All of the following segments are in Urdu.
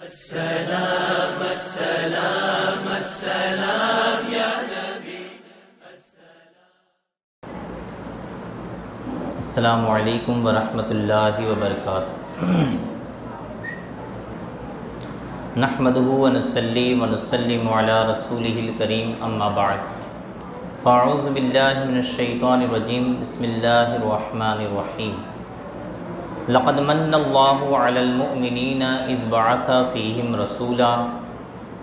السلام السلام السلام یا نبی. السلام علیکم ورحمۃ اللہ وبرکاتہ. نحمدہ ونصلی ونسلم علی رسولہ الکریم، اما بعد فاعوذ باللہ من الشیطان الرجیم. بسم اللہ الرحمن الرحیم. لقد من اللہ علی المؤمنین اذ بعث فیہم رسولا.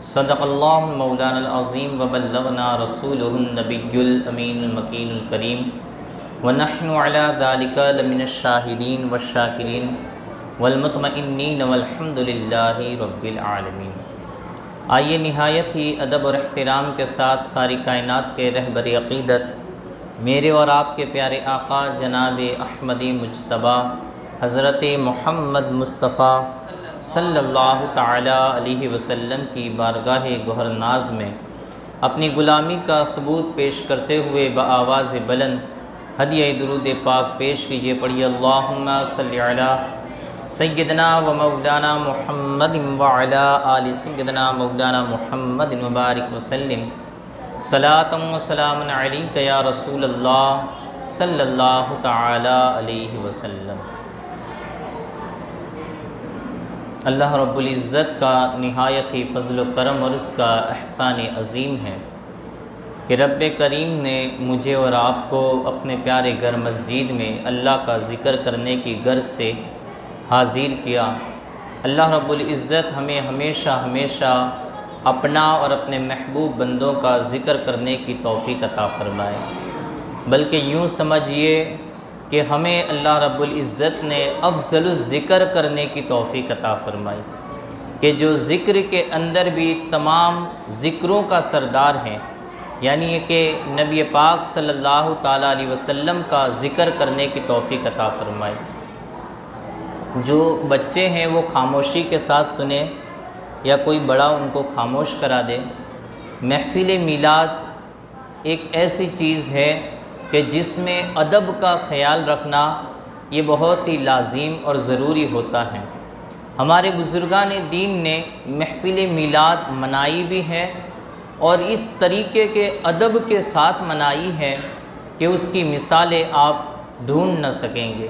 صدق اللہ مولانا العظیم وبلغنا رسولہ النبی الامین المکین الکریم، ونحن علی ذلک لمن الشاہدین والشاکرین والمطمئنین والحمد للہ رب العالمین. آئیے نہایت ہی ادب اور احترام کے ساتھ ساری کائنات کے رہبر عقیدت میرے اور آپ کے پیارے آقا جناب احمدی مجتبیٰ حضرت محمد مصطفیٰ صلی اللہ تعالی علیہ وسلم کی بارگاہ گوہر ناز میں اپنی غلامی کا ثبوت پیش کرتے ہوئے بآواز بلند ہدیہ درود پاک پیش کیجیے. پڑھیے اللہم صلی علی سیدنا و مولانا محمد وعلی آل سیدنا مولانا محمد مبارک وسلم. صلاۃ و سلام علیک یا رسول اللہ صلی اللہ تعالی علیہ وسلم. اللہ رب العزت کا نہایت ہی فضل و کرم اور اس کا احسان عظیم ہے کہ رب کریم نے مجھے اور آپ کو اپنے پیارے گھر مسجد میں اللہ کا ذکر کرنے کی غرض سے حاضر کیا. اللہ رب العزت ہمیں ہمیشہ ہمیشہ اپنا اور اپنے محبوب بندوں کا ذکر کرنے کی توفیق عطا فرمائے. بلکہ یوں سمجھیے کہ ہمیں اللہ رب العزت نے افضل الذکر کرنے کی توفیق عطا فرمائی کہ جو ذکر کے اندر بھی تمام ذکروں کا سردار ہیں، یعنی یہ کہ نبی پاک صلی اللہ تعالیٰ علیہ وسلم کا ذکر کرنے کی توفیق عطا فرمائی. جو بچے ہیں وہ خاموشی کے ساتھ سنیں یا کوئی بڑا ان کو خاموش کرا دے. محفل میلاد ایک ایسی چیز ہے کہ جس میں ادب کا خیال رکھنا یہ بہت ہی لازم اور ضروری ہوتا ہے. ہمارے بزرگان دین نے محفل میلاد منائی بھی ہے اور اس طریقے کے ادب کے ساتھ منائی ہے کہ اس کی مثالیں آپ ڈھونڈ نہ سکیں گے.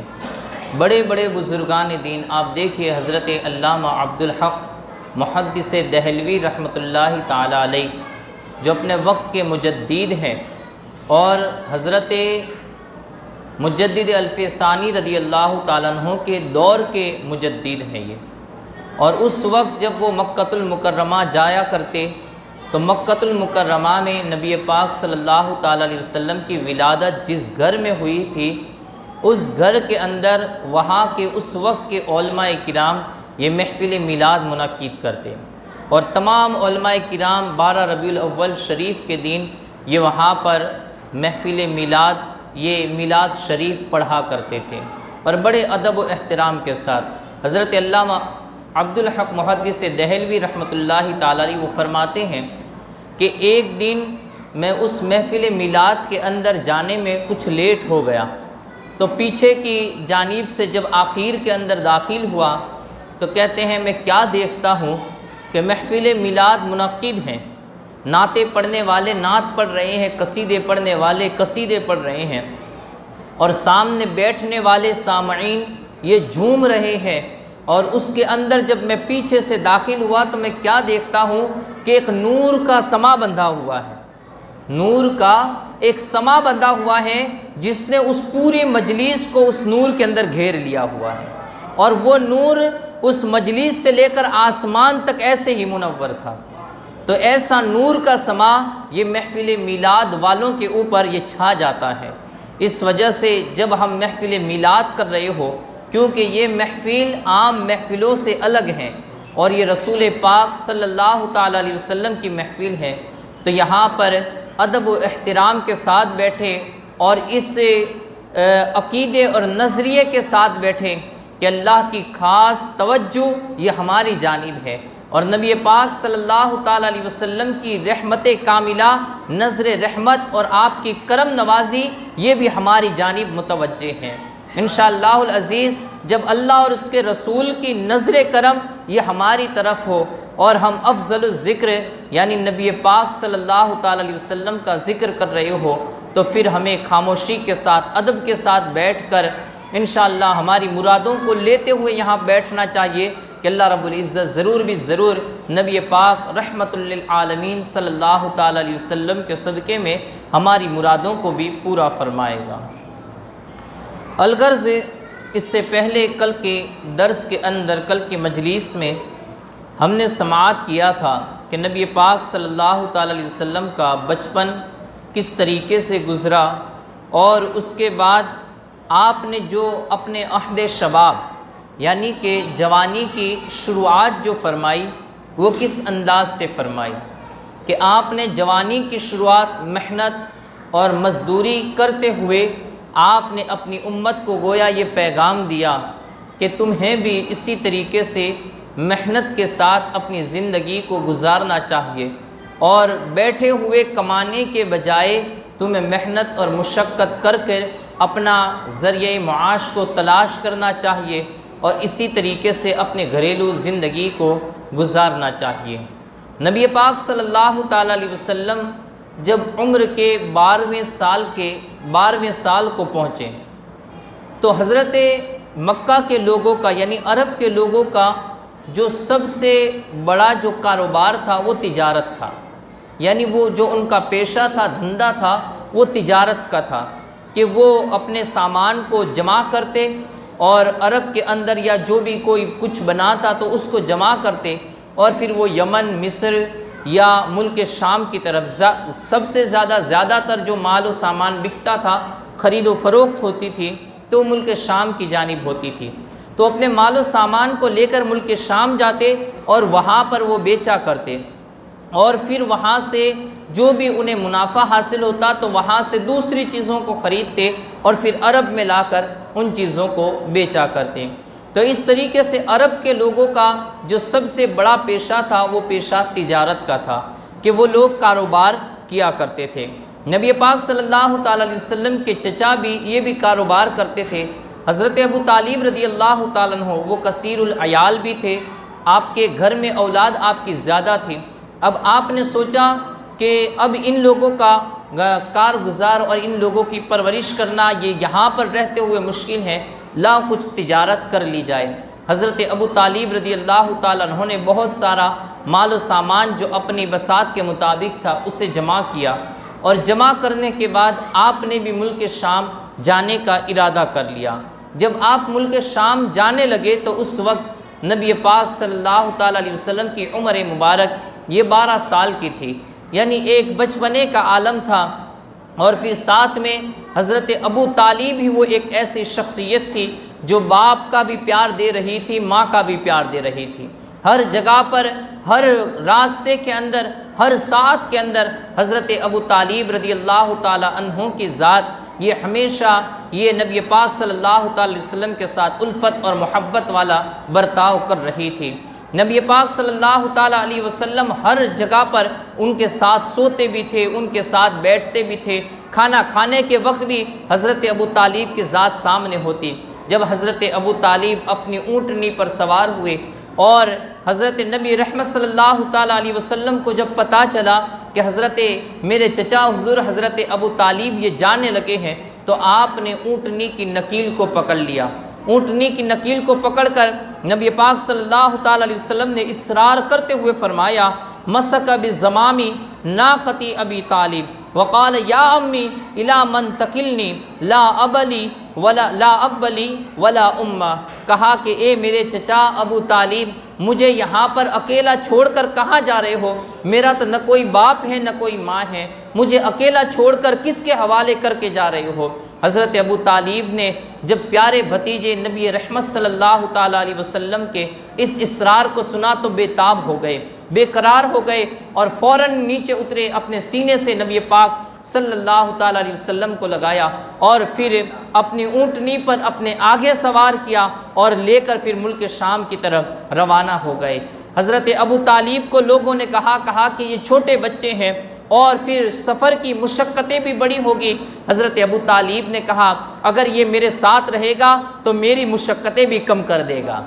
بڑے بڑے بزرگان دین آپ دیکھیے، حضرت علامہ عبدالحق محدث دہلوی رحمۃ اللہ تعالی علیہ جو اپنے وقت کے مجدد ہیں اور حضرت مجدد الف ثانی رضی اللہ تعالیٰ عنہ کے دور کے مجدد ہیں یہ. اور اس وقت جب وہ مکۃ المکرمہ جایا کرتے تو مکۃ المکرمہ میں نبی پاک صلی اللہ تعالیٰ علیہ وسلم کی ولادت جس گھر میں ہوئی تھی اس گھر کے اندر وہاں کے اس وقت کے علماء کرام یہ محفل میلاد منعقد کرتے اور تمام علماء کرام 12 ربیع الاول شریف کے دن یہ وہاں پر محفل میلاد یہ میلاد شریف پڑھا کرتے تھے اور بڑے ادب و احترام کے ساتھ. حضرت علامہ عبدالحق محدث دہلوی رحمۃ اللہ تعالی علیہ وہ فرماتے ہیں کہ ایک دن میں اس محفل میلاد کے اندر جانے میں کچھ لیٹ ہو گیا تو پیچھے کی جانب سے جب آخر کے اندر داخل ہوا تو کہتے ہیں میں کیا دیکھتا ہوں کہ محفل میلاد منعقد ہیں، نعتیں پڑھنے والے نعت پڑھ رہے ہیں، قصیدے پڑھنے والے قصیدے پڑھ رہے ہیں اور سامنے بیٹھنے والے سامعین یہ جھوم رہے ہیں. اور اس کے اندر جب میں پیچھے سے داخل ہوا تو میں کیا دیکھتا ہوں کہ ایک نور کا سما بندھا ہوا ہے. نور کا ایک سما بندھا ہوا ہے جس نے اس پوری مجلس کو اس نور کے اندر گھیر لیا ہوا ہے اور وہ نور اس مجلس سے لے کر آسمان تک ایسے ہی منور تھا. تو ایسا نور کا سما یہ محفل میلاد والوں کے اوپر یہ چھا جاتا ہے. اس وجہ سے جب ہم محفل میلاد کر رہے ہو، کیونکہ یہ محفل عام محفلوں سے الگ ہیں اور یہ رسول پاک صلی اللہ تعالیٰ علیہ وسلم کی محفل ہے، تو یہاں پر ادب و احترام کے ساتھ بیٹھے اور اس عقیدے اور نظریے کے ساتھ بیٹھے کہ اللہ کی خاص توجہ یہ ہماری جانب ہے اور نبی پاک صلی اللہ تعالیٰ علیہ وسلم کی رحمت کاملہ، نظر رحمت اور آپ کی کرم نوازی یہ بھی ہماری جانب متوجہ ہیں. انشاءاللہ العزیز جب اللہ اور اس کے رسول کی نظر کرم یہ ہماری طرف ہو اور ہم افضل الذکر یعنی نبی پاک صلی اللہ تعالی علیہ وسلم کا ذکر کر رہے ہو تو پھر ہمیں خاموشی کے ساتھ ادب کے ساتھ بیٹھ کر انشاءاللہ ہماری مرادوں کو لیتے ہوئے یہاں بیٹھنا چاہیے کہ اللہ رب العزت ضرور بھی ضرور نبی پاک رحمت للعالمین صلی اللہ تعالی علیہ وسلم کے صدقے میں ہماری مرادوں کو بھی پورا فرمائے گا۔ الغرض اس سے پہلے کل کے درس کے اندر کل کی مجلس میں ہم نے سماعت کیا تھا کہ نبی پاک صلی اللہ تعالی علیہ وسلم کا بچپن کس طریقے سے گزرا اور اس کے بعد آپ نے جو اپنے عہد شباب یعنی کہ جوانی کی شروعات جو فرمائی وہ کس انداز سے فرمائی کہ آپ نے جوانی کی شروعات محنت اور مزدوری کرتے ہوئے آپ نے اپنی امت کو گویا یہ پیغام دیا کہ تمہیں بھی اسی طریقے سے محنت کے ساتھ اپنی زندگی کو گزارنا چاہیے اور بیٹھے ہوئے کمانے کے بجائے تمہیں محنت اور مشقت کر اپنا ذریعہ معاش کو تلاش کرنا چاہیے اور اسی طریقے سے اپنے گھریلو زندگی کو گزارنا چاہیے۔ نبی پاک صلی اللہ تعالی علیہ وسلم جب عمر کے 12ویں سال کو پہنچے تو حضرت مکہ کے لوگوں کا یعنی عرب کے لوگوں کا جو سب سے بڑا جو کاروبار تھا وہ تجارت تھا، یعنی وہ جو ان کا پیشہ تھا دھندا تھا وہ تجارت کا تھا کہ وہ اپنے سامان کو جمع کرتے اور عرب کے اندر یا جو بھی کوئی کچھ بناتا تو اس کو جمع کرتے اور پھر وہ یمن مصر یا ملک شام کی طرف سب سے زیادہ تر جو مال و سامان بکتا تھا خرید و فروخت ہوتی تھی تو ملک شام کی جانب ہوتی تھی، تو اپنے مال و سامان کو لے کر ملک شام جاتے اور وہاں پر وہ بیچا کرتے اور پھر وہاں سے جو بھی انہیں منافع حاصل ہوتا تو وہاں سے دوسری چیزوں کو خریدتے اور پھر عرب میں لا کر ان چیزوں کو بیچا کرتے۔ تو اس طریقے سے عرب کے لوگوں کا جو سب سے بڑا پیشہ تھا وہ پیشہ تجارت کا تھا کہ وہ لوگ کاروبار کیا کرتے تھے۔ نبی پاک صلی اللہ تعالی علیہ وسلم کے چچا بھی یہ بھی کاروبار کرتے تھے۔ حضرت ابو طالب رضی اللہ تعالیٰ عنہ وہ کثیر العیال بھی تھے، آپ کے گھر میں اولاد آپ کی زیادہ تھی۔ اب آپ نے سوچا کہ اب ان لوگوں کا کارگزار اور ان لوگوں کی پرورش کرنا یہ یہاں پر رہتے ہوئے مشکل ہے، لا کچھ تجارت کر لی جائے۔ حضرت ابو طالب رضی اللہ تعالیٰ عنہ نے بہت سارا مال و سامان جو اپنی بساط کے مطابق تھا اسے جمع کیا اور جمع کرنے کے بعد آپ نے بھی ملک شام جانے کا ارادہ کر لیا۔ جب آپ ملک شام جانے لگے تو اس وقت نبی پاک صلی اللہ تعالیٰ علیہ وسلم کی عمر مبارک یہ 12 سال کی تھی، یعنی ایک بچپنے کا عالم تھا اور پھر ساتھ میں حضرت ابو طالب ہی وہ ایک ایسی شخصیت تھی جو باپ کا بھی پیار دے رہی تھی، ماں کا بھی پیار دے رہی تھی۔ ہر جگہ پر ہر راستے کے اندر ہر ساتھ کے اندر حضرت ابو طالب رضی اللہ تعالی عنہ کی ذات یہ ہمیشہ یہ نبی پاک صلی اللہ تعالی علیہ وسلم کے ساتھ الفت اور محبت والا برتاؤ کر رہی تھی۔ نبی پاک صلی اللہ تعالی علیہ وسلم ہر جگہ پر ان کے ساتھ سوتے بھی تھے، ان کے ساتھ بیٹھتے بھی تھے، کھانا کھانے کے وقت بھی حضرت ابو طالب کی ذات سامنے ہوتی۔ جب حضرت ابو طالب اپنی اونٹنی پر سوار ہوئے اور حضرت نبی رحمت صلی اللہ تعالی علیہ وسلم کو جب پتہ چلا کہ حضرت میرے چچا حضور حضرت ابو طالب یہ جانے لگے ہیں تو آپ نے اونٹنی کی نکیل کو پکڑ لیا۔ اونٹنی کی نکیل کو پکڑ کر نبی پاک صلی اللہ تعالی علیہ وسلم نے اصرار کرتے ہوئے فرمایا مسک بزمامی ناقتی ابی طالب وقال یا امی الی من تکلنی لا ابلی ولا امہ، کہا کہ اے میرے چچا ابو طالب مجھے یہاں پر اکیلا چھوڑ کر کہاں جا رہے ہو؟ میرا تو نہ کوئی باپ ہے نہ کوئی ماں ہے، مجھے اکیلا چھوڑ کر کس کے حوالے کر کے جا رہے ہو؟ حضرت ابو طالب نے جب پیارے بھتیجے نبی رحمت صلی اللہ تعالی علیہ وسلم کے اس اصرار کو سنا تو بے تاب ہو گئے، بے قرار ہو گئے اور فوراً نیچے اترے، اپنے سینے سے نبی پاک صلی اللہ تعالی علیہ وسلم کو لگایا اور پھر اپنی اونٹنی پر اپنے آگے سوار کیا اور لے کر پھر ملک شام کی طرف روانہ ہو گئے۔ حضرت ابو طالب کو لوگوں نے کہا کہ یہ چھوٹے بچے ہیں، اور پھر سفر کی مشقتیں بھی بڑی ہوگی۔ حضرت ابو طالب نے کہا اگر یہ میرے ساتھ رہے گا تو میری مشقتیں بھی کم کر دے گا،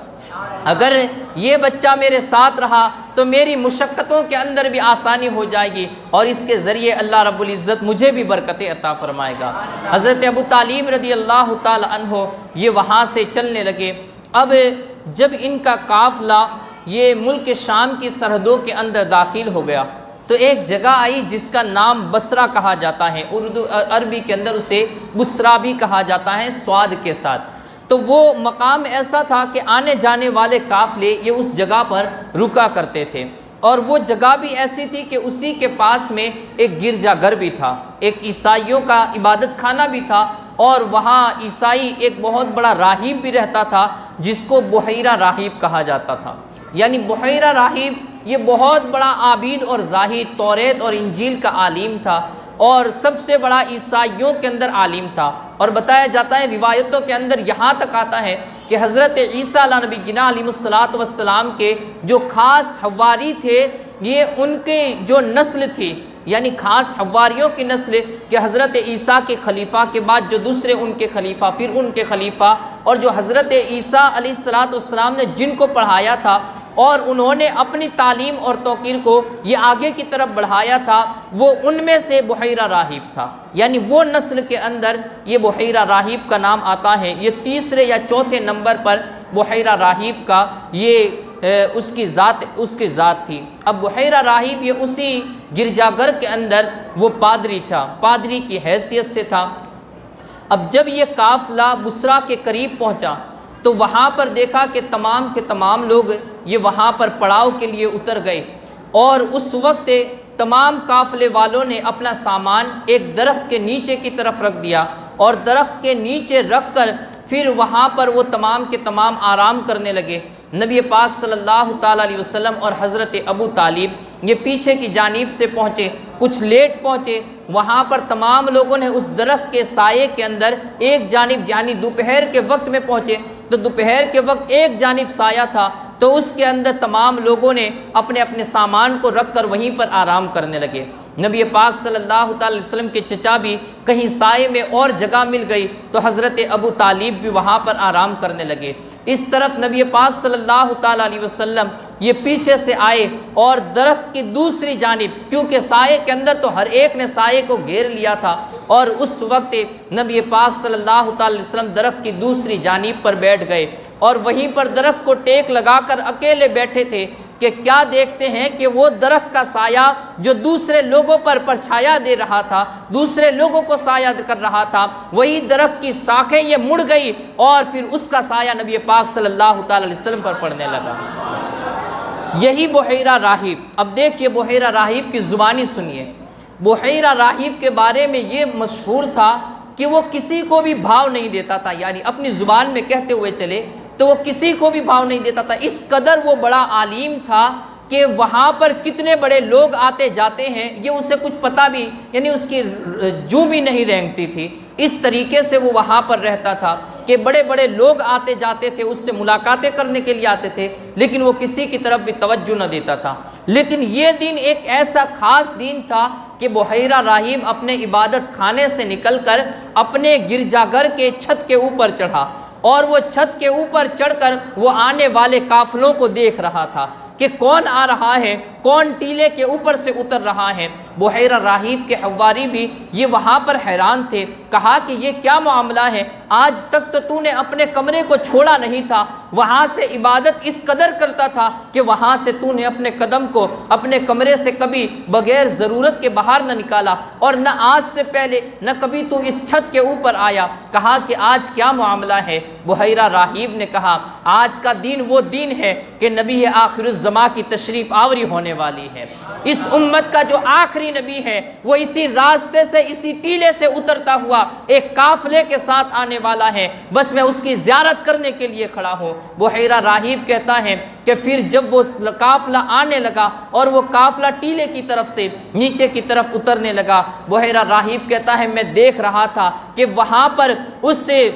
اگر یہ بچہ میرے ساتھ رہا تو میری مشقتوں کے اندر بھی آسانی ہو جائے گی اور اس کے ذریعے اللہ رب العزت مجھے بھی برکتیں عطا فرمائے گا۔ حضرت ابو طالب رضی اللہ تعالی عنہ یہ وہاں سے چلنے لگے۔ اب جب ان کا قافلہ یہ ملک شام کی سرحدوں کے اندر داخل ہو گیا تو ایک جگہ آئی جس کا نام بصرہ کہا جاتا ہے، عربی کے اندر اسے بصرہ بھی کہا جاتا ہے صاد کے ساتھ۔ تو وہ مقام ایسا تھا کہ آنے جانے والے قافلے یہ اس جگہ پر رکا کرتے تھے، اور وہ جگہ بھی ایسی تھی کہ اسی کے پاس میں ایک گرجا گھر بھی تھا، ایک عیسائیوں کا عبادت خانہ بھی تھا، اور وہاں عیسائی ایک بہت بڑا راہب بھی رہتا تھا جس کو بحیرہ راہب کہا جاتا تھا۔ یعنی بحیرہ راہب یہ بہت بڑا عابد اور زاہد، توریت اور انجیل کا عالم تھا، اور سب سے بڑا عیسائیوں کے اندر عالم تھا۔ اور بتایا جاتا ہے روایتوں کے اندر یہاں تک آتا ہے کہ حضرت عیسیٰ علیہ نبینا علیہ الصلوۃ والسلام کے جو خاص حواری تھے یہ ان کے جو نسل تھی، یعنی خاص حواریوں کی نسل، کہ حضرت عیسیٰ کے خلیفہ کے بعد جو دوسرے ان کے خلیفہ، پھر ان کے خلیفہ، اور جو حضرت عیسیٰ علیہ الصلوۃ والسلام نے جن کو پڑھایا تھا اور انہوں نے اپنی تعلیم اور توقیر کو یہ آگے کی طرف بڑھایا تھا، وہ ان میں سے بحیرہ راہب تھا۔ یعنی وہ نسل کے اندر یہ بحیرہ راہب کا نام آتا ہے۔ یہ تیسرے یا چوتھے نمبر پر بحیرہ راہب کا یہ اس کی ذات تھی۔ اب بحیرہ راہب یہ اسی گرجا گھر کے اندر وہ پادری تھا، پادری کی حیثیت سے تھا۔ اب جب یہ قافلہ بصرہ کے قریب پہنچا تو وہاں پر دیکھا کہ تمام کے تمام لوگ یہ وہاں پر پڑاؤ کے لیے اتر گئے، اور اس وقت تمام قافلے والوں نے اپنا سامان ایک درخت کے نیچے کی طرف رکھ دیا، اور درخت کے نیچے رکھ کر پھر وہاں پر وہ تمام کے تمام آرام کرنے لگے۔ نبی پاک صلی اللہ تعالیٰ علیہ وسلم اور حضرت ابو طالب یہ پیچھے کی جانب سے پہنچے، کچھ لیٹ پہنچے۔ وہاں پر تمام لوگوں نے اس درخت کے سائے کے اندر ایک جانب، یعنی دوپہر کے وقت میں پہنچے تو دوپہر کے وقت ایک جانب سایہ تھا، تو اس کے اندر تمام لوگوں نے اپنے اپنے سامان کو رکھ کر وہیں پر آرام کرنے لگے۔ نبی پاک صلی اللہ تعالی علیہ وسلم کے چچا بھی کہیں سائے میں اور جگہ مل گئی تو حضرت ابو طالب بھی وہاں پر آرام کرنے لگے۔ اس طرف نبی پاک صلی اللہ تعالی علیہ وسلم یہ پیچھے سے آئے اور درخت کی دوسری جانب، کیونکہ سائے کے اندر تو ہر ایک نے سائے کو گھیر لیا تھا، اور اس وقت نبی پاک صلی اللہ تعالی علیہ وسلم درخت کی دوسری جانب پر بیٹھ گئے، اور وہیں پر درخت کو ٹیک لگا کر اکیلے بیٹھے تھے کہ کیا دیکھتے ہیں کہ وہ درخت کا سایہ جو دوسرے لوگوں پر پرچھایا دے رہا تھا، دوسرے لوگوں کو سایہ کر رہا تھا، وہی درخت کی شاخیں یہ مڑ گئی اور پھر اس کا سایہ نبی پاک صلی اللہ تعالی علیہ وسلم پر پڑنے لگا۔ یہی بحیرہ راہب۔ اب دیکھیے بحیرہ راہب کی زبانی سنیے۔ بحیرہ راہب کے بارے میں یہ مشہور تھا کہ وہ کسی کو بھی بھاؤ نہیں دیتا تھا، یعنی اپنی زبان میں کہتے ہوئے چلے تو وہ کسی کو بھی بھاؤ نہیں دیتا تھا۔ اس قدر وہ بڑا عالم تھا کہ وہاں پر کتنے بڑے لوگ آتے جاتے ہیں یہ اسے کچھ پتہ بھی، یعنی اس کی جوں بھی نہیں رینگتی تھی۔ اس طریقے سے وہ وہاں پر رہتا تھا کہ بڑے بڑے لوگ آتے جاتے تھے، اس سے ملاقاتیں کرنے کے لیے آتے تھے، لیکن وہ کسی کی طرف بھی توجہ نہ دیتا تھا۔ لیکن یہ دن ایک ایسا خاص دن تھا کہ بحیرہ راہب اپنے عبادت خانے سے نکل کر اپنے گرجا گھر کے چھت کے اوپر چڑھا، اور وہ چھت کے اوپر چڑھ کر وہ آنے والے قافلوں کو دیکھ رہا تھا کہ کون آ رہا ہے، کون ٹیلے کے اوپر سے اتر رہا ہے۔ بحیرہ راہب کے حواری بھی یہ وہاں پر حیران تھے، کہا کہ یہ کیا معاملہ ہے، آج تک تو نے اپنے کمرے کو چھوڑا نہیں تھا، وہاں سے عبادت اس قدر کرتا تھا کہ وہاں سے تو نے اپنے قدم کو اپنے کمرے سے کبھی بغیر ضرورت کے باہر نہ نکالا، اور نہ آج سے پہلے نہ کبھی تو اس چھت کے اوپر آیا۔ کہا کہ آج کیا معاملہ ہے؟ بحیرہ راہب نے کہا آج کا دن وہ دن ہے کہ نبی آخر الزماں کی تشریف آوری ہونے والی ہے۔ اس امت کا جو آخری نبی ہے وہ اسی راستے سے، اسی ٹیلے سے اترتا ہوا ایک قافلے کے ساتھ آنے والا ہے، بس میں اس کی زیارت کرنے کے لیے کھڑا ہوں۔ بحیرہ راہب کہتا ہے کہ پھر جب وہ قافلہ آنے لگا اور وہ قافلہ ٹیلے کی طرف سے نیچے کی طرف اترنے لگا، بحیرہ راہب کہتا ہے میں دیکھ رہا تھا کہ وہاں پر اس سے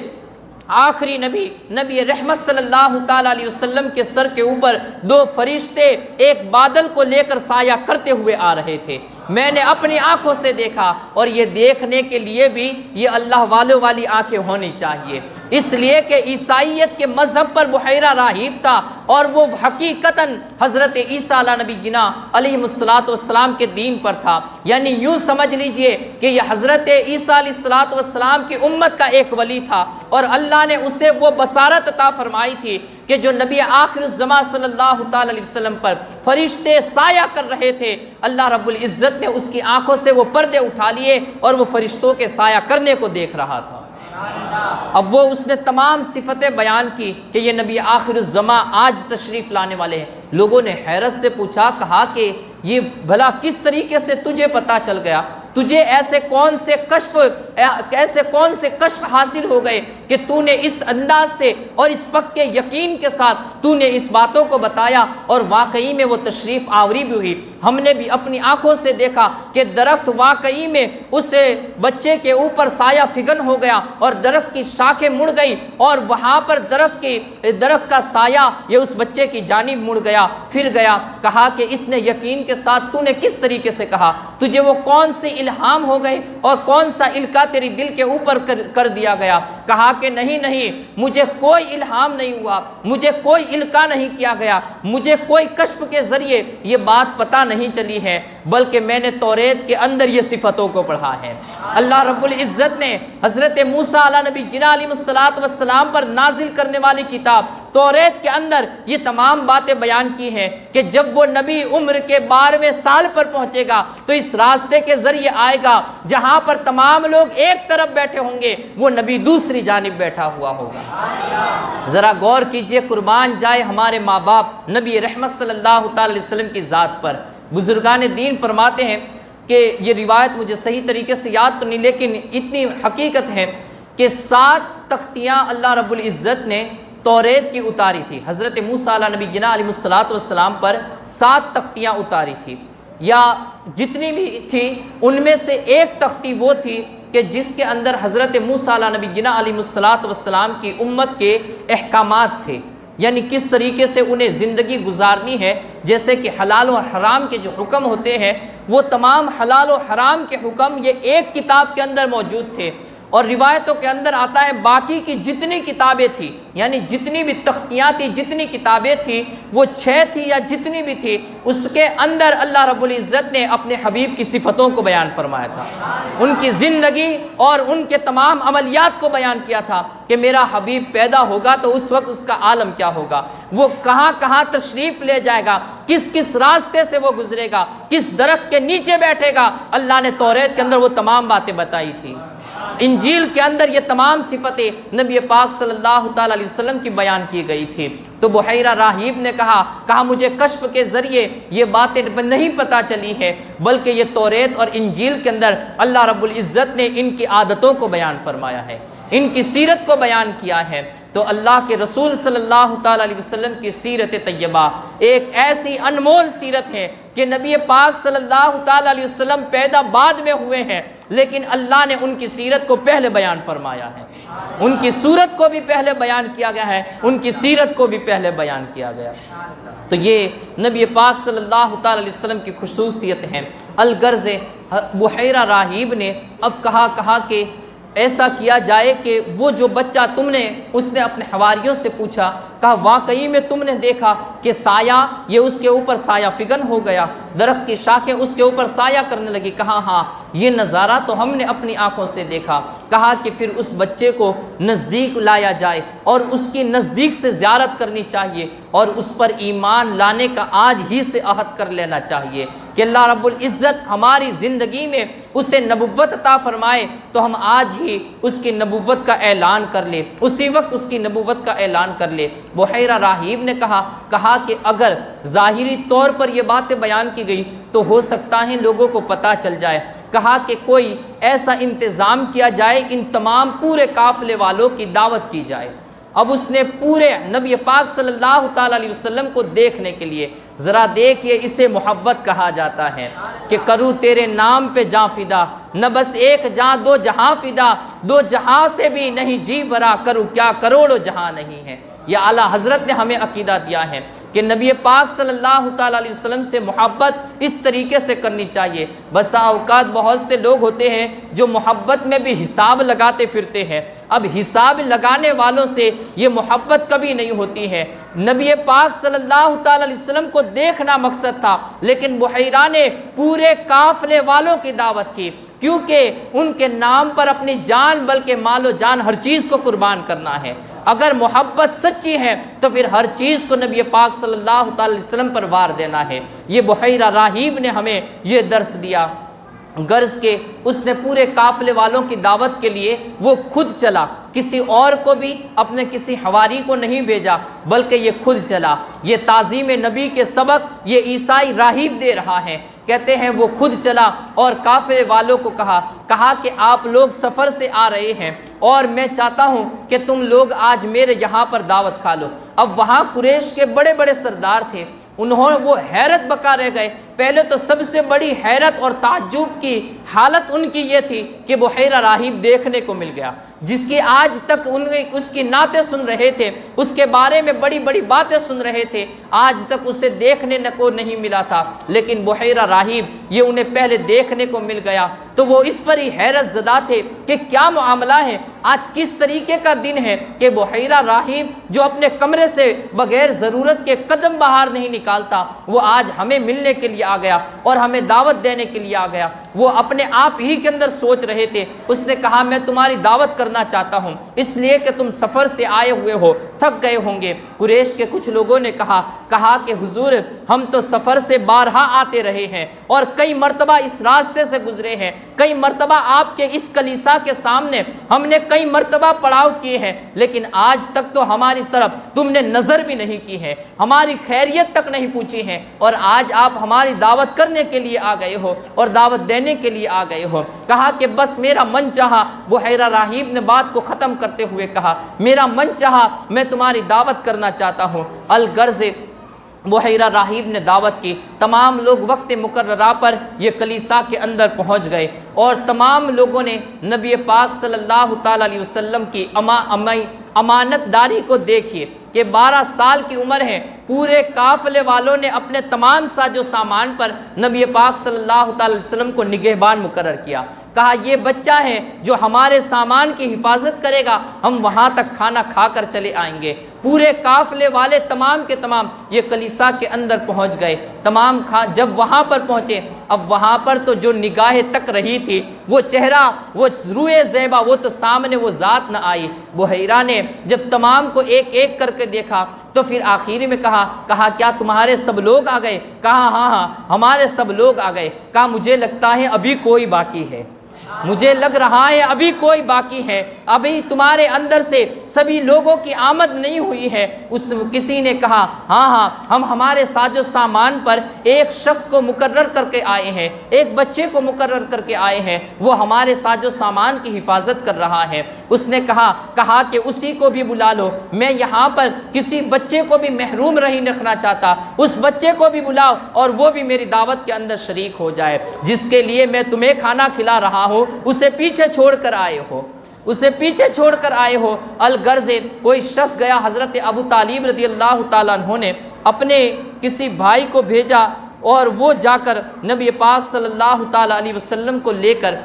آخری نبی رحمت صلی اللہ تعالیٰ علیہ وسلم کے سر کے اوپر 2 فرشتے ایک بادل کو لے کر سایہ کرتے ہوئے آ رہے تھے۔ میں نے اپنی آنکھوں سے دیکھا، اور یہ دیکھنے کے لیے بھی یہ اللہ والوں والی آنکھیں ہونی چاہیے، اس لیے کہ عیسائیت کے مذہب پر بحیرہ راہب تھا، اور وہ حقیقتاً حضرت عیسیٰ علیہ نبی جنا علیہ السلام کے دین پر تھا۔ یعنی یوں سمجھ لیجئے کہ یہ حضرت عیسیٰ علیہ السلام کی امت کا ایک ولی تھا، اور اللہ نے اسے وہ بصارت عطا فرمائی تھی کہ جو نبی آخر الزمان صلی اللہ تعالی علیہ وسلم پر فرشتے سایہ کر رہے تھے، اللہ رب العزت نے اس کی آنکھوں سے وہ پردے اٹھا لیے اور وہ فرشتوں کے سایہ کرنے کو دیکھ رہا تھا۔ اب وہ اس نے تمام صفتیں بیان کی کہ یہ نبی آخر الزمان آج تشریف لانے والے ہیں۔ لوگوں نے حیرت سے پوچھا، کہا کہ یہ بھلا کس طریقے سے تجھے پتا چل گیا؟ تجھے ایسے کون سے کشف حاصل ہو گئے کہ تو نے اس انداز سے اور اس پکے یقین کے ساتھ تو نے اس باتوں کو بتایا، اور واقعی میں وہ تشریف آوری بھی ہوئی۔ ہم نے بھی اپنی آنکھوں سے دیکھا کہ درخت واقعی میں اس بچے کے اوپر سایہ فگن ہو گیا، اور درخت کی شاخیں مڑ گئی، اور وہاں پر درخت کا سایہ یہ اس بچے کی جانب مڑ گیا، پھر گیا۔ کہا کہ اتنے یقین کے ساتھ تو نے کس طریقے سے کہا؟ تجھے وہ کون سی الہام ہو گئے اور کون سا القاء تیری دل کے اوپر کر دیا گیا؟ کہا کہ نہیں، مجھے کوئی الہام نہیں ہوا، مجھے کوئی القاء نہیں کیا گیا، مجھے کوئی کشف کے ذریعے یہ بات پتہ نہیں چلی ہے، بلکہ میں نے توریت کے اندر یہ صفتوں کو پڑھا ہے۔ اللہ رب العزت نے حضرت موسیٰ علیہ نبی جنا علیہ السلام پر نازل کرنے والی کتاب توریت کے اندر یہ تمام باتیں بیان کی ہیں کہ جب وہ نبی عمر کے 12ویں سال پر پہنچے گا تو اس راستے کے ذریعے آئے گا جہاں پر تمام لوگ ایک طرف بیٹھے ہوں گے، وہ نبی دوسری جانب بیٹھا ہوا ہوگا۔ ذرا غور کیجئے، قربان جائے ہمارے ماں باپ نبی رحمت صلی اللہ تعالی علیہ وسلم کی ذات پر۔ بزرگان دین فرماتے ہیں کہ یہ روایت مجھے صحیح طریقے سے یاد تو نہیں، لیکن اتنی حقیقت ہے کہ 7 تختیاں اللہ رب العزت نے توریت کی اتاری تھی۔ حضرت موسیٰ علیہ نبی جنا علیہ السلام پر 7 تختیاں اتاری تھی، یا جتنی بھی تھی ان میں سے ایک تختی وہ تھی کہ جس کے اندر حضرت موسیٰ علیہ نبی جنا علیہ السلام کی امت کے احکامات تھے، یعنی کس طریقے سے انہیں زندگی گزارنی ہے، جیسے کہ حلال و حرام کے جو حکم ہوتے ہیں وہ تمام حلال و حرام کے حکم یہ ایک کتاب کے اندر موجود تھے۔ اور روایتوں کے اندر آتا ہے باقی کی جتنی کتابیں تھیں، یعنی جتنی بھی تختیاں تھیں، جتنی کتابیں تھیں، وہ 6 تھی یا جتنی بھی تھی، اس کے اندر اللہ رب العزت نے اپنے حبیب کی صفتوں کو بیان فرمایا تھا، ان کی زندگی اور ان کے تمام عملیات کو بیان کیا تھا کہ میرا حبیب پیدا ہوگا تو اس وقت اس کا عالم کیا ہوگا، وہ کہاں کہاں تشریف لے جائے گا، کس کس راستے سے وہ گزرے گا، کس درخت کے نیچے بیٹھے گا۔ اللہ نے توریت کے اندر وہ تمام باتیں بتائی تھی۔ انجیل کے اندر یہ تمام صفتیں نبی پاک صلی اللہ تعالی علیہ وسلم کی بیان کی گئی تھی۔ تو بحیرہ راہب نے کہا مجھے کشف کے ذریعے یہ باتیں نہیں پتہ چلی ہے، بلکہ یہ توریت اور انجیل کے اندر اللہ رب العزت نے ان کی عادتوں کو بیان فرمایا ہے، ان کی سیرت کو بیان کیا ہے۔ تو اللہ کے رسول صلی اللہ تعالی علیہ وسلم کی سیرت طیبہ ایک ایسی انمول سیرت ہے کہ نبی پاک صلی اللہ تعالی علیہ وسلم پیدا بعد میں ہوئے ہیں، لیکن اللہ نے ان کی سیرت کو پہلے بیان فرمایا ہے، ان کی صورت کو بھی پہلے بیان کیا گیا ہے، ان کی سیرت کو بھی پہلے بیان کیا گیا۔ تو یہ نبی پاک صلی اللہ تعالی علیہ وسلم کی خصوصیت ہے۔ الغرض بحیرہ راہب نے اب کہا کہ ایسا کیا جائے کہ وہ جو بچہ تم نے، اس نے اپنے حواریوں سے پوچھا، کہا واقعی میں تم نے دیکھا کہ سایہ یہ اس کے اوپر سایہ فگن ہو گیا، درخت کی شاخیں اس کے اوپر سایہ کرنے لگی؟ کہا ہاں، یہ نظارہ تو ہم نے اپنی آنکھوں سے دیکھا۔ کہا کہ پھر اس بچے کو نزدیک لایا جائے اور اس کی نزدیک سے زیارت کرنی چاہیے، اور اس پر ایمان لانے کا آج ہی سے عہد کر لینا چاہیے کہ اللہ رب العزت ہماری زندگی میں اسے نبوت عطا فرمائے تو ہم آج ہی اس کی نبوت کا اعلان کر لیں، اسی وقت اس کی نبوت کا اعلان کر لیں۔ بحیرہ راہب نے کہا کہ اگر ظاہری طور پر یہ باتیں بیان کی گئی تو ہو سکتا ہے لوگوں کو پتہ چل جائے۔ کہا کہ کوئی ایسا انتظام کیا جائے، ان تمام پورے قافلے والوں کی دعوت کی جائے۔ اب اس نے پورے نبی پاک صلی اللہ تعالی علیہ وسلم کو دیکھنے کے لیے، ذرا دیکھیے اسے محبت کہا جاتا ہے کہ کروں تیرے نام پہ جاں فدا، نہ بس ایک جاں دو جہاں فدا، دو جہاں سے بھی نہیں جی بھرا، کروں کیا کروڑوں جہاں نہیں ہے۔ یہ اعلیٰ حضرت نے ہمیں عقیدہ دیا ہے کہ نبی پاک صلی اللہ تعالیٰ علیہ وسلم سے محبت اس طریقے سے کرنی چاہیے۔ بسا اوقات بہت سے لوگ ہوتے ہیں جو محبت میں بھی حساب لگاتے پھرتے ہیں۔ اب حساب لگانے والوں سے یہ محبت کبھی نہیں ہوتی ہے۔ نبی پاک صلی اللہ تعالیٰ علیہ وسلم کو دیکھنا مقصد تھا، لیکن بحیرہ نے پورے قافلے والوں کی دعوت کی، کیونکہ ان کے نام پر اپنی جان بلکہ مال و جان ہر چیز کو قربان کرنا ہے۔ اگر محبت سچی ہے تو پھر ہر چیز کو نبی پاک صلی اللہ تعالی وسلم پر وار دینا ہے۔ یہ بحیرہ راہیب نے ہمیں یہ درس دیا۔ غرض کہ اس نے پورے قافلے والوں کی دعوت کے لیے وہ خود چلا، کسی اور کو بھی اپنے کسی حواری کو نہیں بھیجا، بلکہ یہ خود چلا۔ یہ تعظیم نبی کے سبق یہ عیسائی راہب دے رہا ہے۔ کہتے ہیں وہ خود چلا اور قافلے والوں کو کہا کہ آپ لوگ سفر سے آ رہے ہیں اور میں چاہتا ہوں کہ تم لوگ آج میرے یہاں پر دعوت کھا لو۔ اب وہاں قریش کے بڑے بڑے سردار تھے، وہ حیرت بکا رہ گئے۔ پہلے تو سب سے بڑی حیرت اور تعجب کی حالت ان کی یہ تھی کہ بحیرہ راہب دیکھنے کو مل گیا، جس کی آج تک اس کی نعتیں سن رہے تھے، اس کے بارے میں بڑی بڑی باتیں سن رہے تھے، آج تک اسے دیکھنے کو نہیں ملا تھا، لیکن بحیرہ راہب یہ انہیں پہلے دیکھنے کو مل گیا تو وہ اس پر ہی حیرت زدہ تھے کہ کیا معاملہ ہے، آج کس طریقے کا دن ہے کہ بحیرہ راہب جو اپنے کمرے سے بغیر ضرورت کے قدم باہر نہیں نکالتا، وہ آج ہمیں ملنے کے لیے آ گیا اور ہمیں دعوت دینے کے لیے آ گیا۔ وہ اپنے آپ ہی کے اندر سوچ رہے تھے۔ اس نے کہا میں تمہاری دعوت کرنا چاہتا ہوں اس لیے کہ تم سفر سے آئے ہوئے ہو، تھک گئے ہوں گے۔ قریش کے کچھ لوگوں نے کہا کہ حضور ہم تو سفر سے بارہا آتے رہے ہیں اور کئی مرتبہ اس راستے سے گزرے ہیں، کئی مرتبہ آپ کے اس کلیسا کے سامنے ہم نے کئی مرتبہ پڑاؤ کیے ہیں، لیکن آج تک تو ہماری طرف تم نے نظر بھی نہیں کی ہے، ہماری خیریت تک نہیں پوچھی ہے، اور آج آپ ہماری دعوت کرنے کے لیے آ گئے ہو اور دعوت دینے کے لیے آ گئے ہو۔ کہا کہ بس میرا من چاہا، بحیرہ راہب نے بات کو ختم کرتے ہوئے کہا میرا من چاہا، میں تمہاری دعوت کرنا چاہتا ہوں۔ الغرض بحیرہ راہب نے دعوت کی۔ تمام لوگ وقت مقررہ پر یہ کلیسا کے اندر پہنچ گئے اور تمام لوگوں نے نبی پاک صلی اللہ تعالی علیہ وسلم کی امانت داری کو دیکھیے کہ 12 سال کی عمر ہے۔ پورے قافلے والوں نے اپنے تمام ساز و سامان پر نبی پاک صلی اللہ تعالی وسلم کو نگہبان مقرر کیا۔ کہا یہ بچہ ہے جو ہمارے سامان کی حفاظت کرے گا، ہم وہاں تک کھانا کھا کر چلے آئیں گے۔ پورے قافلے والے تمام کے تمام یہ کلیسا کے اندر پہنچ گئے۔ جب وہاں پر پہنچے، اب وہاں پر تو جو نگاہیں تک رہی تھی وہ چہرہ، وہ روئے زیبا، وہ تو سامنے وہ ذات نہ آئی۔ بحیرہ نے جب تمام کو ایک ایک کر کے دیکھا تو پھر آخری میں کہا کیا تمہارے سب لوگ آ گئے؟ کہا ہاں ہمارے سب لوگ آ گئے۔ کہا مجھے لگتا ہے ابھی کوئی باقی ہے، مجھے لگ رہا ہے ابھی کوئی باقی ہے، ابھی تمہارے اندر سے سبھی لوگوں کی آمد نہیں ہوئی ہے۔ کسی نے کہا ہاں ہم ہمارے ساز و سامان پر ایک شخص کو مقرر کر کے آئے ہیں، ایک بچے کو مقرر کر کے آئے ہیں، وہ ہمارے ساز و سامان کی حفاظت کر رہا ہے۔ اس نے کہا کہ اسی کو بھی بلا لو، میں یہاں پر کسی بچے کو بھی محروم نہیں رکھنا چاہتا، اس بچے کو بھی بلاؤ اور وہ بھی میری دعوت کے اندر شریک ہو جائے، جس کے لیے میں تمہیں کھانا کھلا رہا ہوں اسے پیچھے چھوڑ کر آئے ہو۔ الغرض کوئی شخص گیا، حضرت ابو طالب رضی اللہ تعالیٰ عنہ نے اپنے کسی بھائی کو بھیجا اور وہ جا کر نبی پاک صلی اللہ تعالیٰ علیہ وسلم کو لے کر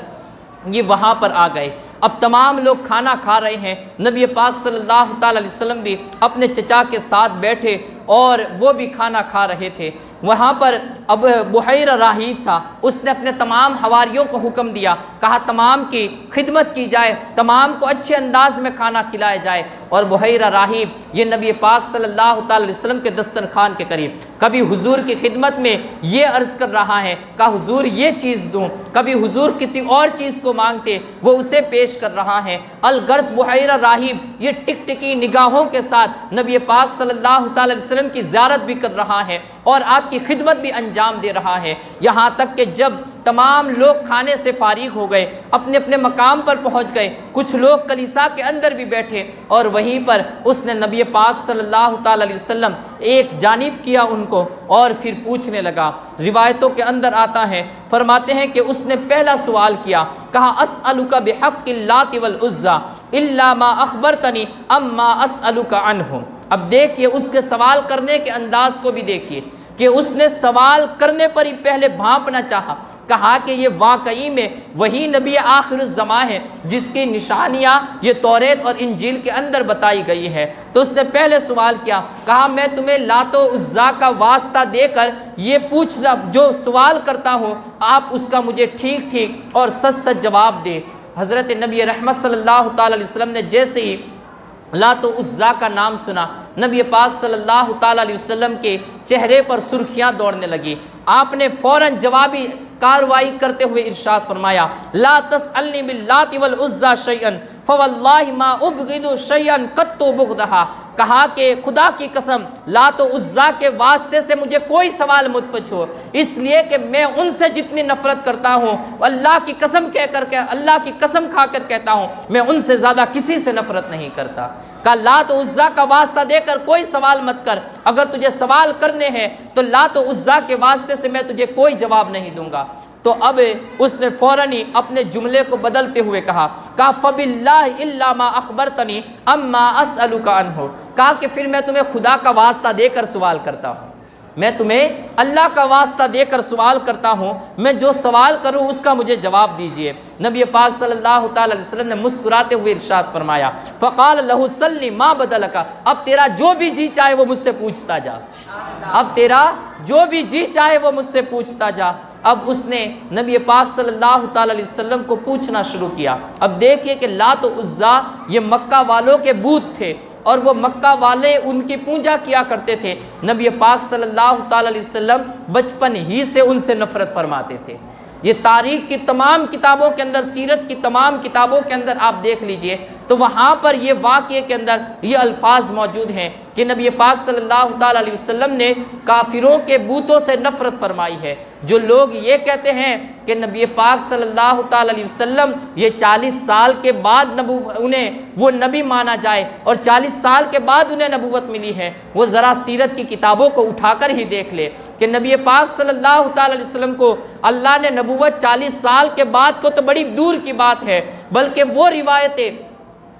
یہ وہاں پر آ گئے۔ اب تمام لوگ کھانا کھا رہے ہیں، نبی پاک صلی اللہ تعالیٰ علیہ وسلم بھی اپنے چچا کے ساتھ بیٹھے اور وہ بھی کھانا کھا رہے تھے۔ وہاں پر اب بحیرہ راہب تھا، اس نے اپنے تمام حواریوں کو حکم دیا، کہا تمام کی خدمت کی جائے، تمام کو اچھے انداز میں کھانا کھلایا جائے۔ اور بحیرہ راہب یہ نبی پاک صلی اللہ تعالی علیہ وسلم کے دسترخوان کے قریب کبھی حضور کی خدمت میں یہ عرض کر رہا ہے کہ حضور یہ چیز دوں، کبھی حضور کسی اور چیز کو مانگتے وہ اسے پیش کر رہا ہے۔ الغرض بحیرہ راہب یہ ٹک ٹکی نگاہوں کے ساتھ نبی پاک صلی اللہ تعالی علیہ وسلم کی زیارت بھی کر رہا ہے اور آپ کی خدمت بھی انجام دے رہا ہے، یہاں تک کہ جب تمام لوگ کھانے سے فارغ ہو گئے، اپنے اپنے مقام پر پہنچ گئے، کچھ لوگ کلیسا کے اندر بھی بیٹھے اور وہیں پر اس نے نبی پاک صلی اللہ تعالی علیہ وسلم ایک جانب کیا ان کو اور پھر پوچھنے لگا۔ روایتوں کے اندر آتا ہے، فرماتے ہیں کہ اس نے پہلا سوال کیا کہا اسألک بحق اللات والعزی الا ما اخبرتنی اما اسألک عنہ۔ اب دیکھیے اس کے سوال کرنے کے انداز کو بھی دیکھیے کہ اس نے سوال کرنے پر ہی پہلے بھانپنا چاہا، کہا کہ یہ واقعی میں وہی نبی آخر الزمان ہے جس کی نشانیاں یہ توریت اور انجیل کے اندر بتائی گئی ہے۔ تو اس نے پہلے سوال کیا، کہا میں تمہیں لات و عزیٰ کا واسطہ دے کر یہ پوچھنا جو سوال کرتا ہوں آپ اس کا مجھے ٹھیک ٹھیک اور سچ سچ جواب دے۔ حضرت نبی رحمت صلی اللہ تعالی علیہ وسلم نے جیسے ہی لات و عزیٰ کا نام سنا، نبی پاک صلی اللہ تعالی علیہ وسلم کے چہرے پر سرخیاں دوڑنے لگی۔ آپ نے فوراً جوابی کارروائی کرتے ہوئے ارشاد فرمایا، لا تسألنی باللات والعزیٰ شیئا فواللہ ما ابغض شیئا قط بغضھا۔ کہا کہ خدا کی قسم لات و عزیٰ کے واسطے سے مجھے کوئی سوال مت پوچھو، اس لیے کہ میں ان سے جتنی نفرت کرتا ہوں اللہ کی قسم اللہ کی قسم کھا کر کہتا ہوں میں ان سے زیادہ کسی سے نفرت نہیں کرتا۔ کہا لات و عزیٰ کا واسطہ دے کر کوئی سوال مت کر، اگر تجھے سوال کرنے ہیں تو لات و عزیٰ کے واسطے سے میں تجھے کوئی جواب نہیں دوں گا۔ تو اب اس نے فوراً ہی اپنے جملے کو بدلتے ہوئے کہا فَبِاللَّهِ إِلَّا مَا أَخْبَرْتَنِي أَمَّا أَسْأَلُكَ عَنْهُ۔ کہا کہ پھر میں تمہیں خدا کا واسطہ دے کر سوال کرتا ہوں، میں تمہیں اللہ کا واسطہ دے کر سوال کرتا ہوں، میں جو سوال کروں اس کا مجھے جواب دیجئے۔ نبی پاک صلی اللہ تعالی علیہ وسلم نے مسکراتے ہوئے ارشاد فرمایا فَقَالَ لَهُ سَلِّ مَا بَدَلَكَ، اب تیرا جو بھی جی چاہے وہ مجھ سے پوچھتا جا، اب تیرا جو بھی جی چاہے وہ مجھ سے پوچھتا جا۔ اب اس نے نبی پاک صلی اللہ تعالی علیہ وسلم کو پوچھنا شروع کیا۔ اب دیکھیے کہ لات و عزیٰ یہ مکہ والوں کے بت تھے اور وہ مکہ والے ان کی پوجا کیا کرتے تھے۔ نبی پاک صلی اللہ تعالی علیہ وسلم بچپن ہی سے ان سے نفرت فرماتے تھے۔ یہ تاریخ کی تمام کتابوں کے اندر، سیرت کی تمام کتابوں کے اندر آپ دیکھ لیجئے تو وہاں پر یہ واقعے کے اندر یہ الفاظ موجود ہیں کہ نبی پاک صلی اللہ تعالی علیہ وسلم نے کافروں کے بتوں سے نفرت فرمائی ہے۔ جو لوگ یہ کہتے ہیں کہ نبی پاک صلی اللہ تعالی علیہ وسلم یہ 40 سال کے بعد انہیں وہ نبی مانا جائے اور 40 سال کے بعد انہیں نبوت ملی ہے، وہ ذرا سیرت کی کتابوں کو اٹھا کر ہی دیکھ لے کہ نبی پاک صلی اللہ تعالی علیہ وسلم کو اللہ نے نبوت 40 سال کے بعد کو تو بڑی دور کی بات ہے، بلکہ وہ روایتیں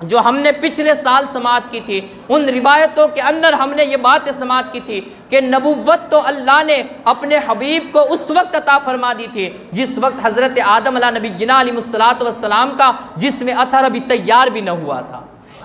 جو ہم نے پچھلے سال سماعت کی تھی ان روایتوں کے اندر ہم نے یہ باتیں سماعت کی تھی کہ نبوت تو اللہ نے اپنے حبیب کو اس وقت عطا فرما دی تھی جس وقت حضرت آدم علیہ نبی جنا علیہ السلام کا جسم اطہر ابھی تیار بھی نہ ہوا تھا۔